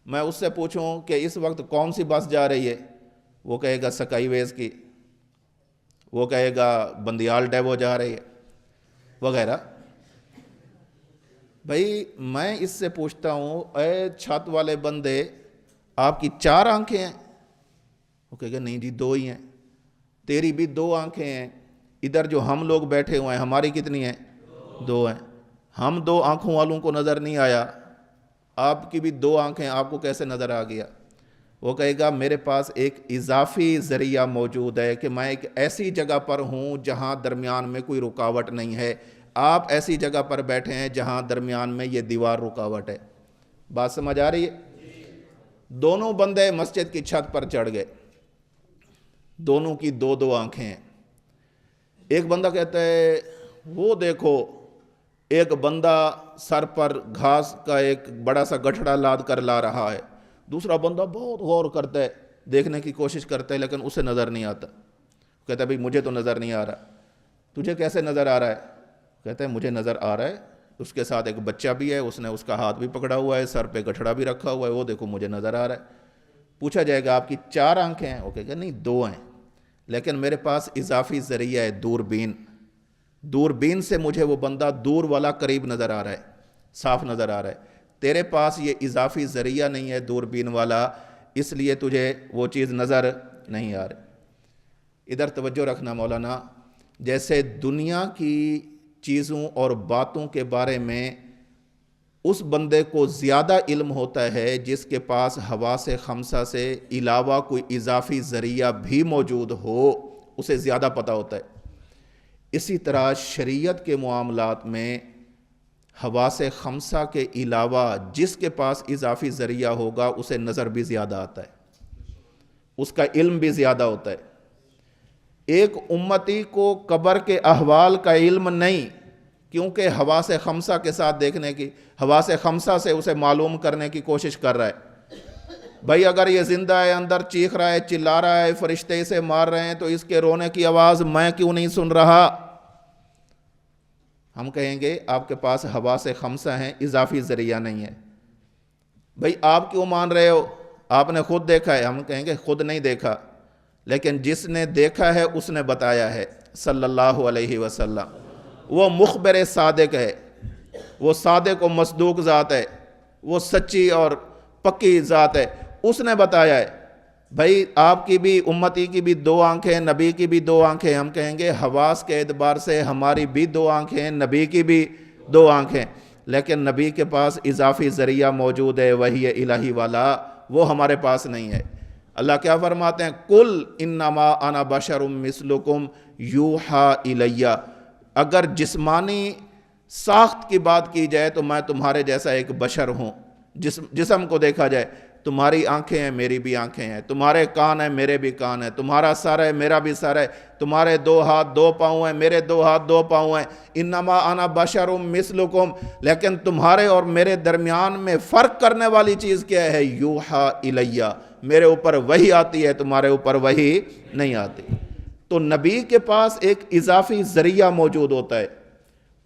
میں اس سے پوچھوں کہ اس وقت کون سی بس جا رہی ہے؟ وہ کہے گا سکائی ویز کی، وہ کہے گا بندیال ڈیوو جا رہی ہے، وغیرہ۔ بھائی میں اس سے پوچھتا ہوں، اے چھت والے بندے، آپ کی 4 آنکھیں ہیں؟ وہ کہے گا نہیں جی 2 ہی ہیں۔ تیری بھی 2 آنکھیں ہیں، ادھر جو ہم لوگ بیٹھے ہوئے ہیں ہماری کتنی ہیں؟ 2 ہیں۔ ہم 2 آنکھوں والوں کو نظر نہیں آیا، آپ کی بھی 2 آنکھیں، آپ کو کیسے نظر آ گیا؟ وہ کہے گا میرے پاس ایک اضافی ذریعہ موجود ہے کہ میں ایک ایسی جگہ پر ہوں جہاں درمیان میں کوئی رکاوٹ نہیں ہے، آپ ایسی جگہ پر بیٹھے ہیں جہاں درمیان میں یہ دیوار رکاوٹ ہے۔ بات سمجھ آ رہی ہے؟ دونوں بندے مسجد کی چھت پر چڑھ گئے، دونوں کی 2 آنکھیں ہیں۔ ایک بندہ کہتا ہے وہ دیکھو، ایک بندہ سر پر گھاس کا ایک بڑا سا گٹھڑا لاد کر لا رہا ہے، دوسرا بندہ بہت غور کرتا ہے، دیکھنے کی کوشش کرتا ہے لیکن اسے نظر نہیں آتا۔ کہتا ہے بھئی مجھے تو نظر نہیں آ رہا۔ تجھے کیسے نظر آ رہا ہے؟ کہتا ہے مجھے نظر آ رہا ہے، اس کے ساتھ ایک بچہ بھی ہے، اس نے اس کا ہاتھ بھی پکڑا ہوا ہے، سر پہ گٹھڑا بھی رکھا ہوا ہے، وہ دیکھو مجھے نظر آ رہا ہے۔ پوچھا جائے گا آپ کی 4 آنکھیں ہیں؟ وہ کہے گا نہیں 2 ہیں۔ لیکن میرے پاس اضافی ذریعہ ہے دوربین. دوربین سے مجھے وہ بندہ دور والا قریب نظر آ رہا ہے, صاف نظر آ رہا ہے. تیرے پاس یہ اضافی ذریعہ نہیں ہے دوربین والا, اس لیے تجھے وہ چیز نظر نہیں آ رہی. ادھر توجہ رکھنا مولانا, جیسے دنیا کی چیزوں اور باتوں کے بارے میں اس بندے کو زیادہ علم ہوتا ہے جس کے پاس حواس خمسہ سے علاوہ کوئی اضافی ذریعہ بھی موجود ہو, اسے زیادہ پتہ ہوتا ہے. اسی طرح شریعت کے معاملات میں حواس خمسہ کے علاوہ جس کے پاس اضافی ذریعہ ہوگا اسے نظر بھی زیادہ آتا ہے, اس کا علم بھی زیادہ ہوتا ہے. ایک امتی کو قبر کے احوال کا علم نہیں, کیونکہ حواس خمسہ کے ساتھ دیکھنے کی, حواس خمسہ سے اسے معلوم کرنے کی کوشش کر رہا ہے. بھائی اگر یہ زندہ ہے, اندر چیخ رہا ہے, چلا رہا ہے, فرشتے اسے مار رہے ہیں, تو اس کے رونے کی آواز میں کیوں نہیں سن رہا؟ ہم کہیں گے آپ کے پاس حواس خمسہ ہیں, اضافی ذریعہ نہیں ہے. بھئی آپ کیوں مان رہے ہو؟ آپ نے خود دیکھا ہے. ہم کہیں گے خود نہیں دیکھا, لیکن جس نے دیکھا ہے اس نے بتایا ہے, صلی اللہ علیہ وسلم. وہ مخبر صادق ہے, وہ صادق و مصدوق ذات ہے, وہ سچی اور پکی ذات ہے, اس نے بتایا ہے. بھائی آپ کی بھی, امتی کی بھی دو آنکھیں, نبی کی بھی دو آنکھیں. ہم کہیں گے حواس کے اعتبار سے ہماری بھی دو آنکھیں, نبی کی بھی دو آنکھیں, لیکن نبی کے پاس اضافی ذریعہ موجود ہے, وحی الہی والا, وہ ہمارے پاس نہیں ہے. اللہ کیا فرماتے ہیں؟ قل انما انا بشر مثلکم یوحا الی. اگر جسمانی ساخت کی بات کی جائے تو میں تمہارے جیسا ایک بشر ہوں. جسم کو دیکھا جائے, تمہاری آنکھیں ہیں, میری بھی آنکھیں ہیں, تمہارے کان ہیں, میرے بھی کان ہیں, تمہارا سر ہے, میرا بھی سر ہے, تمہارے دو ہاتھ دو پاؤں ہیں, میرے دو ہاتھ دو پاؤں ہیں. انما انا بشر مثلکم. لیکن تمہارے اور میرے درمیان میں فرق کرنے والی چیز کیا ہے؟ یوحا الی. میرے اوپر وحی آتی ہے, تمہارے اوپر وحی نہیں آتی. تو نبی کے پاس ایک اضافی ذریعہ موجود ہوتا ہے.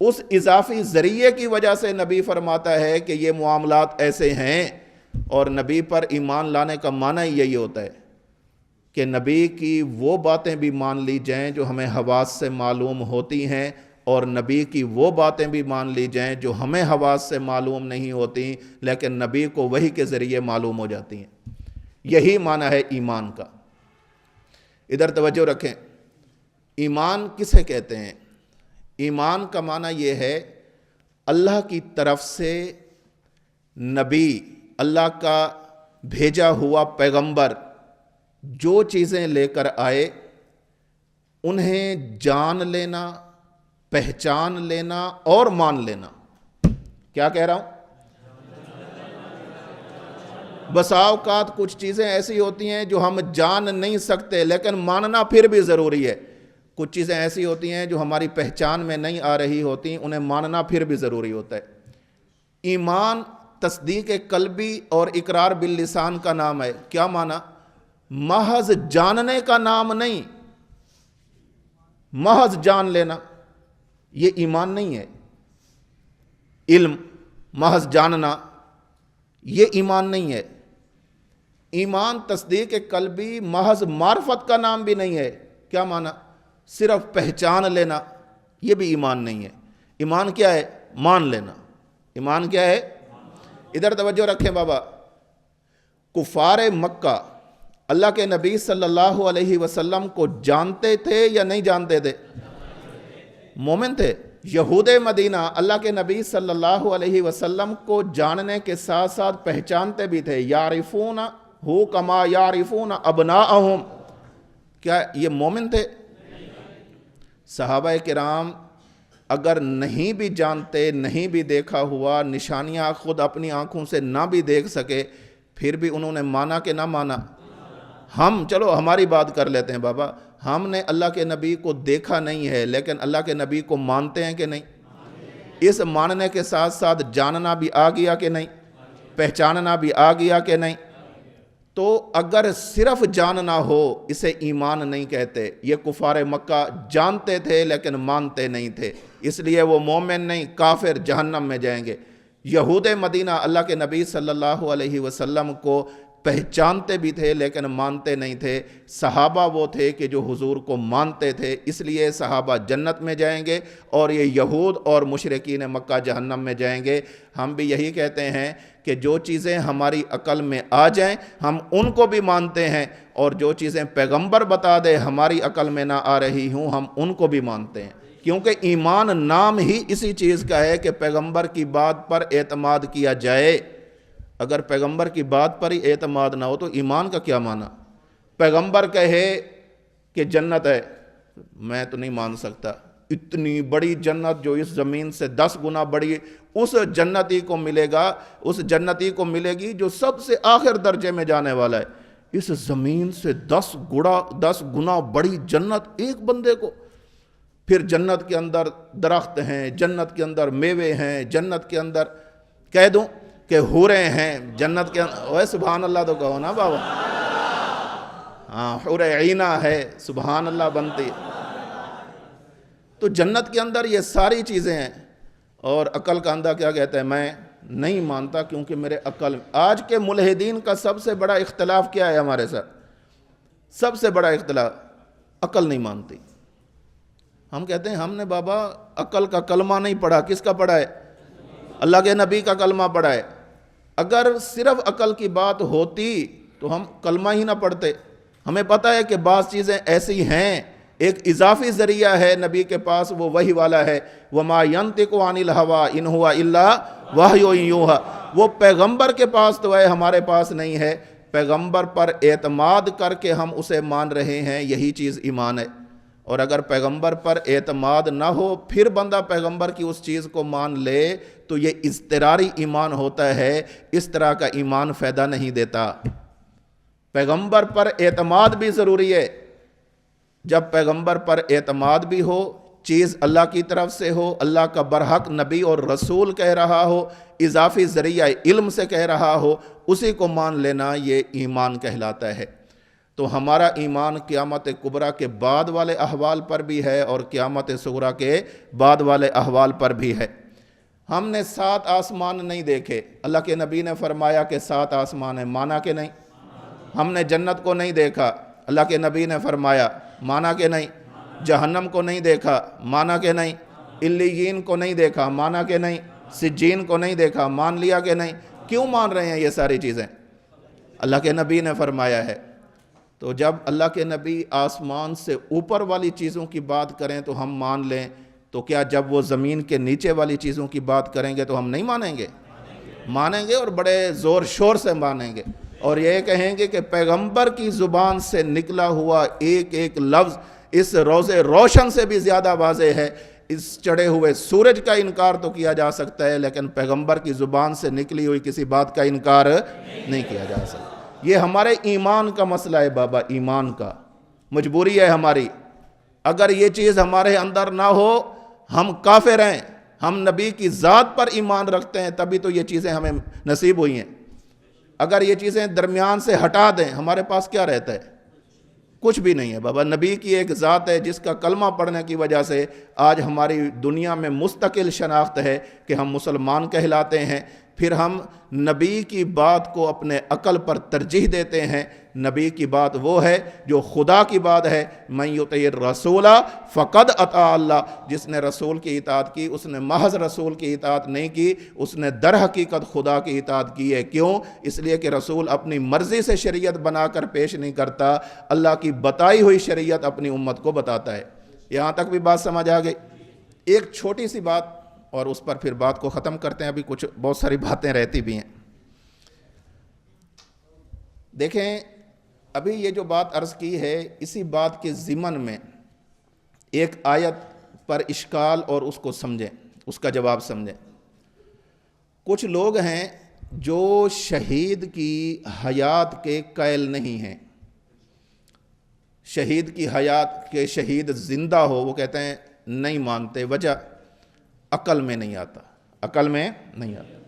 اس اضافی ذریعے کی وجہ سے نبی فرماتا ہے کہ یہ معاملات ایسے ہیں. اور نبی پر ایمان لانے کا معنی یہی ہوتا ہے کہ نبی کی وہ باتیں بھی مان لی جائیں جو ہمیں حواس سے معلوم ہوتی ہیں, اور نبی کی وہ باتیں بھی مان لی جائیں جو ہمیں حواس سے معلوم نہیں ہوتی لیکن نبی کو وحی کے ذریعے معلوم ہو جاتی ہیں. یہی معنی ہے ایمان کا. ادھر توجہ رکھیں, ایمان کسے کہتے ہیں؟ ایمان کا معنی یہ ہے اللہ کی طرف سے نبی, اللہ کا بھیجا ہوا پیغمبر جو چیزیں لے کر آئے انہیں جان لینا, پہچان لینا اور مان لینا. کیا کہہ رہا ہوں؟ بسا اوقات کچھ چیزیں ایسی ہوتی ہیں جو ہم جان نہیں سکتے لیکن ماننا پھر بھی ضروری ہے. کچھ چیزیں ایسی ہوتی ہیں جو ہماری پہچان میں نہیں آ رہی ہوتی, انہیں ماننا پھر بھی ضروری ہوتا ہے. ایمان تصدیق قلبی اور اقرار باللسان کا نام ہے. کیا معنی؟ محض جاننے کا نام نہیں, محض جان لینا یہ ایمان نہیں ہے. علم, محض جاننا یہ ایمان نہیں ہے. ایمان تصدیق قلبی محض معرفت کا نام بھی نہیں ہے. کیا معنی؟ صرف پہچان لینا, یہ بھی ایمان نہیں ہے. ایمان کیا ہے؟ مان لینا. ایمان کیا ہے؟ ادھر توجہ رکھیں بابا. کفار مکہ اللہ کے نبی صلی اللہ علیہ وسلم کو جانتے تھے یا نہیں جانتے تھے؟ مومن تھے. یہود مدینہ اللہ کے نبی صلی اللہ علیہ وسلم کو جاننے کے ساتھ ساتھ پہچانتے بھی تھے. یعرفون ہو کما یعرفون ابناءہم. کیا یہ مومن تھے؟ صحابہ کرام اگر نہیں بھی جانتے, نہیں بھی دیکھا ہوا, نشانیاں خود اپنی آنکھوں سے نہ بھی دیکھ سکے, پھر بھی انہوں نے مانا کہ نہ مانا؟ ہم چلو ہماری بات کر لیتے ہیں بابا. ہم نے اللہ کے نبی کو دیکھا نہیں ہے لیکن اللہ کے نبی کو مانتے ہیں کہ نہیں؟ اس ماننے کے ساتھ ساتھ جاننا بھی آ گیا کہ نہیں؟ پہچاننا بھی آ گیا کہ نہیں؟ تو اگر صرف جاننا ہو اسے ایمان نہیں کہتے. یہ کفار مکہ جانتے تھے لیکن مانتے نہیں تھے, اس لیے وہ مومن نہیں, کافر, جہنم میں جائیں گے. یہود مدینہ اللہ کے نبی صلی اللہ علیہ وسلم کو پہچانتے بھی تھے لیکن مانتے نہیں تھے۔ صحابہ وہ تھے کہ جو حضور کو مانتے تھے، اس لیے صحابہ جنت میں جائیں گے اور یہ یہود اور مشرکین مکہ جہنم میں جائیں گے۔ ہم بھی یہی کہتے ہیں کہ جو چیزیں ہماری عقل میں آ جائیں ہم ان کو بھی مانتے ہیں، اور جو چیزیں پیغمبر بتا دے ہماری عقل میں نہ آ رہی ہوں ہم ان کو بھی مانتے ہیں، کیونکہ ایمان نام ہی اسی چیز کا ہے کہ پیغمبر کی بات پر اعتماد کیا جائے۔ اگر پیغمبر کی بات پر ہی اعتماد نہ ہو تو ایمان کا کیا معنی؟ پیغمبر کہے کہ جنت ہے، میں تو نہیں مان سکتا، اتنی بڑی جنت جو اس زمین سے 10 گنا بڑی، اس جنتی کو ملے گا، اس جنتی کو ملے گی جو سب سے آخر درجے میں جانے والا ہے۔ اس زمین سے 10 گنا بڑی جنت ایک بندے کو۔ پھر جنت کے اندر درخت ہیں، جنت کے اندر میوے ہیں، جنت کے اندر کہہ دوں کہ حوریں ہیں جنت کے اندر، اوے سبحان اللہ تو کہو نا بابا، ہاں حور عینہ ہے، سبحان اللہ بنتی ہے۔ تو جنت کے اندر یہ ساری چیزیں ہیں، اور عقل کا اندھا کیا کہتا ہے؟ میں نہیں مانتا کیونکہ میرے عقل۔ آج کے ملحدین کا سب سے بڑا اختلاف کیا ہے ہمارے ساتھ؟ سب سے بڑا اختلاف عقل نہیں مانتی۔ ہم کہتے ہیں ہم نے بابا عقل کا کلمہ نہیں پڑھا، کس کا پڑھا ہے؟ اللہ کے نبی کا کلمہ پڑھا ہے۔ اگر صرف عقل کی بات ہوتی تو ہم کلمہ ہی نہ پڑھتے۔ ہمیں پتہ ہے کہ بعض چیزیں ایسی ہیں، ایک اضافی ذریعہ ہے نبی کے پاس، وہ وحی والا ہے، وَمَا يَنْطِقُ عَنِ الْهَوَىٰ إِنْ هُوَ إِلَّا وَحْيٌ يُوحَىٰ، وہ پیغمبر کے پاس تو ہے، ہمارے پاس نہیں ہے۔ پیغمبر پر اعتماد کر کے ہم اسے مان رہے ہیں، یہی چیز ایمان ہے۔ اور اگر پیغمبر پر اعتماد نہ ہو پھر بندہ پیغمبر کی اس چیز کو مان لے تو یہ اضطراری ایمان ہوتا ہے، اس طرح کا ایمان فائدہ نہیں دیتا۔ پیغمبر پر اعتماد بھی ضروری ہے۔ جب پیغمبر پر اعتماد بھی ہو، چیز اللہ کی طرف سے ہو، اللہ کا برحق نبی اور رسول کہہ رہا ہو، اضافی ذریعہ علم سے کہہ رہا ہو، اسی کو مان لینا یہ ایمان کہلاتا ہے۔ تو ہمارا ایمان قیامت کبریٰ کے بعد والے احوال پر بھی ہے اور قیامت صغریٰ کے بعد والے احوال پر بھی ہے۔ ہم نے 7 آسمان نہیں دیکھے، اللہ کے نبی نے فرمایا کہ 7 آسمان ہیں، مانا کہ نہیں؟ ہم نے جنت کو نہیں دیکھا، اللہ کے نبی نے فرمایا، مانا کہ نہیں؟ جہنم کو نہیں دیکھا، مانا کہ نہیں؟ علیین کو نہیں دیکھا، مانا کہ نہیں؟ سجین کو نہیں دیکھا، مان لیا کہ نہیں؟ کیوں مان رہے ہیں یہ ساری چیزیں؟ اللہ کے نبی نے فرمایا ہے۔ تو جب اللہ کے نبی آسمان سے اوپر والی چیزوں کی بات کریں تو ہم مان لیں، تو کیا جب وہ زمین کے نیچے والی چیزوں کی بات کریں گے تو ہم نہیں مانیں گے؟ مانیں گے، اور بڑے زور شور سے مانیں گے، اور یہ کہیں گے کہ پیغمبر کی زبان سے نکلا ہوا ایک ایک لفظ اس روز روشن سے بھی زیادہ واضح ہے۔ اس چڑھے ہوئے سورج کا انکار تو کیا جا سکتا ہے لیکن پیغمبر کی زبان سے نکلی ہوئی کسی بات کا انکار نہیں کیا جا سکتا۔ یہ ہمارے ایمان کا مسئلہ ہے بابا، ایمان کا مجبوری ہے ہماری۔ اگر یہ چیز ہمارے اندر نہ ہو ہم کافر ہیں۔ ہم نبی کی ذات پر ایمان رکھتے ہیں تبھی تو یہ چیزیں ہمیں نصیب ہوئی ہیں۔ اگر یہ چیزیں درمیان سے ہٹا دیں ہمارے پاس کیا رہتا ہے؟ کچھ بھی نہیں ہے بابا۔ نبی کی ایک ذات ہے جس کا کلمہ پڑھنے کی وجہ سے آج ہماری دنیا میں مستقل شناخت ہے کہ ہم مسلمان کہلاتے ہیں۔ پھر ہم نبی کی بات کو اپنے عقل پر ترجیح دیتے ہیں۔ نبی کی بات وہ ہے جو خدا کی بات ہے، من یطیع الرسول فقد اطاع اللہ۔ جس نے رسول کی اطاعت کی اس نے محض رسول کی اطاعت نہیں کی، اس نے در حقیقت خدا کی اطاعت کی ہے۔ کیوں؟ اس لیے کہ رسول اپنی مرضی سے شریعت بنا کر پیش نہیں کرتا، اللہ کی بتائی ہوئی شریعت اپنی امت کو بتاتا ہے۔ یہاں تک بھی بات سمجھ آ گئی؟ ایک چھوٹی سی بات اور اس پر پھر بات کو ختم کرتے ہیں، ابھی کچھ بہت ساری باتیں رہتی بھی ہیں۔ دیکھیں ابھی یہ جو بات عرض کی ہے اسی بات کے ضمن میں ایک آیت پر اشکال اور اس کو سمجھیں، اس کا جواب سمجھیں۔ کچھ لوگ ہیں جو شہید کی حیات کے قائل نہیں ہیں، شہید کی حیات کے شہید زندہ ہو وہ کہتے ہیں نہیں مانتے، وجہ عقل میں نہیں آتا، عقل میں نہیں آتا۔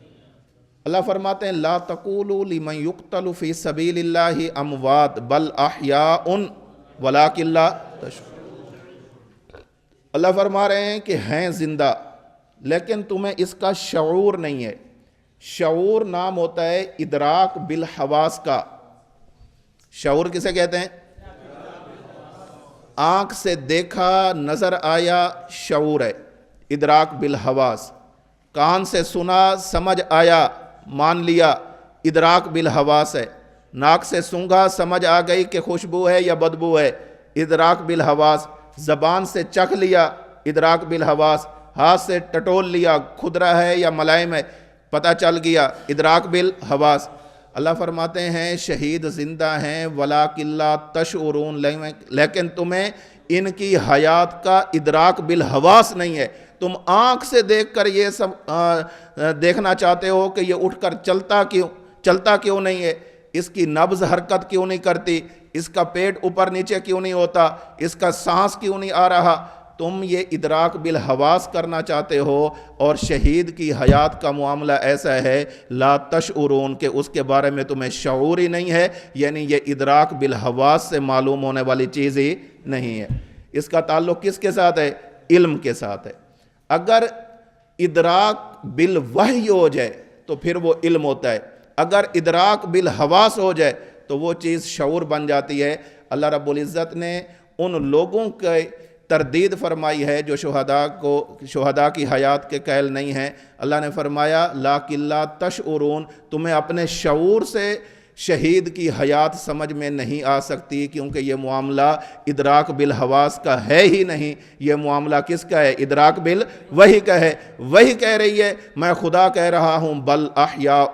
اللہ فرماتے ہیں لا تقولوا لمن يقتل في سبيل الله اموات بل احیاء ولكن لا تشعرون۔ اللہ فرما رہے ہیں کہ ہیں زندہ لیکن تمہیں اس کا شعور نہیں ہے۔ شعور نام ہوتا ہے ادراک بالحواس کا، شعور کسے کہتے ہیں؟ آنکھ سے دیکھا نظر آیا شعور ہے، ادراک بالحواس. کان سے سنا سمجھ آیا مان لیا، ادراک بالحواس ہے. ناک سے سونگھا سمجھ آ گئی کہ خوشبو ہے یا بدبو ہے، ادراک بالحواس. زبان سے چکھ لیا، ادراک بالحواس. ہاتھ سے ٹٹول لیا، کھدرا ہے یا ملائم ہے، پتہ چل گیا، ادراک بالحواس. اللہ فرماتے ہیں شہید زندہ ہیں وَلَٰكِن لَا تَشْعُرُونَ، لیکن تمہیں ان کی حیات کا ادراک بالحواس نہیں ہے. تم آنکھ سے دیکھ کر یہ سب دیکھنا چاہتے ہو کہ یہ اٹھ کر چلتا کیوں نہیں ہے، اس کی نبض حرکت کیوں نہیں کرتی، اس کا پیٹ اوپر نیچے کیوں نہیں ہوتا، اس کا سانس کیوں نہیں آ رہا. تم یہ ادراک بالحواس کرنا چاہتے ہو، اور شہید کی حیات کا معاملہ ایسا ہے لا تشعرون کہ اس کے بارے میں تمہیں شعور ہی نہیں ہے، یعنی یہ ادراک بالحواس سے معلوم ہونے والی چیز ہی نہیں ہے. اس کا تعلق کس کے ساتھ ہے؟ علم کے ساتھ ہے. اگر ادراک بالوحی ہو جائے تو پھر وہ علم ہوتا ہے، اگر ادراک بالحواس ہو جائے تو وہ چیز شعور بن جاتی ہے. اللہ رب العزت نے ان لوگوں کے تردید فرمائی ہے جو شہداء کی حیات کے قائل نہیں ہیں. اللہ نے فرمایا لَٰكِن لَا تَشْعُرُونَ، تمہیں اپنے شعور سے شہید کی حیات سمجھ میں نہیں آ سکتی، کیونکہ یہ معاملہ ادراک بالحواس کا ہے ہی نہیں. یہ معاملہ کس کا ہے؟ ادراک بالوحی کا ہے. وہی کہہ رہی ہے میں خدا کہہ رہا ہوں بل احیاء،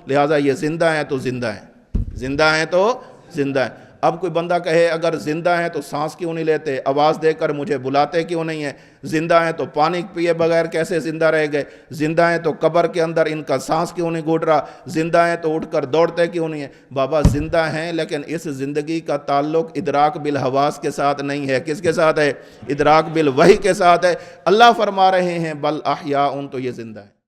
لہٰذا یہ زندہ ہیں تو زندہ ہیں، زندہ ہیں تو زندہ ہیں. اب کوئی بندہ کہے اگر زندہ ہیں تو سانس کیوں نہیں لیتے، آواز دے کر مجھے بلاتے کیوں نہیں ہیں، زندہ ہیں تو پانی پیے بغیر کیسے زندہ رہ گئے، زندہ ہیں تو قبر کے اندر ان کا سانس کیوں نہیں گھوٹ رہا، زندہ ہیں تو اٹھ کر دوڑتے کیوں نہیں ہیں. بابا زندہ ہیں، لیکن اس زندگی کا تعلق ادراک بالحواس کے ساتھ نہیں ہے. کس کے ساتھ ہے؟ ادراک بالوحی کے ساتھ ہے. اللہ فرما رہے ہیں بل احیاء، تو یہ زندہ ہے.